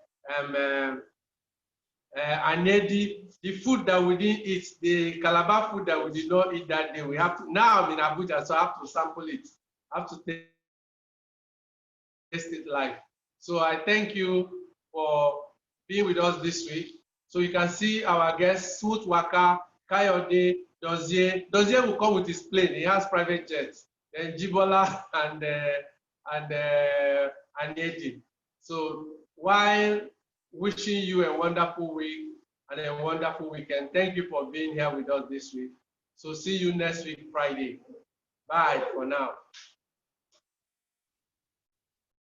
Anedi, the food that we didn't eat, the Calabar food that we did not eat that day, we have to, now I'm in Abuja, so I have to sample it. I have to taste it live. So I thank you for being with us this week. So you can see our guests, Smooth Waka, Kayode, Dozier. Dozier will come with his plane. He has private jets. Then Jibola and Anedi. So while wishing you a wonderful week and a wonderful weekend, thank you for being here with us this week. So see you next week, Friday. Bye for now.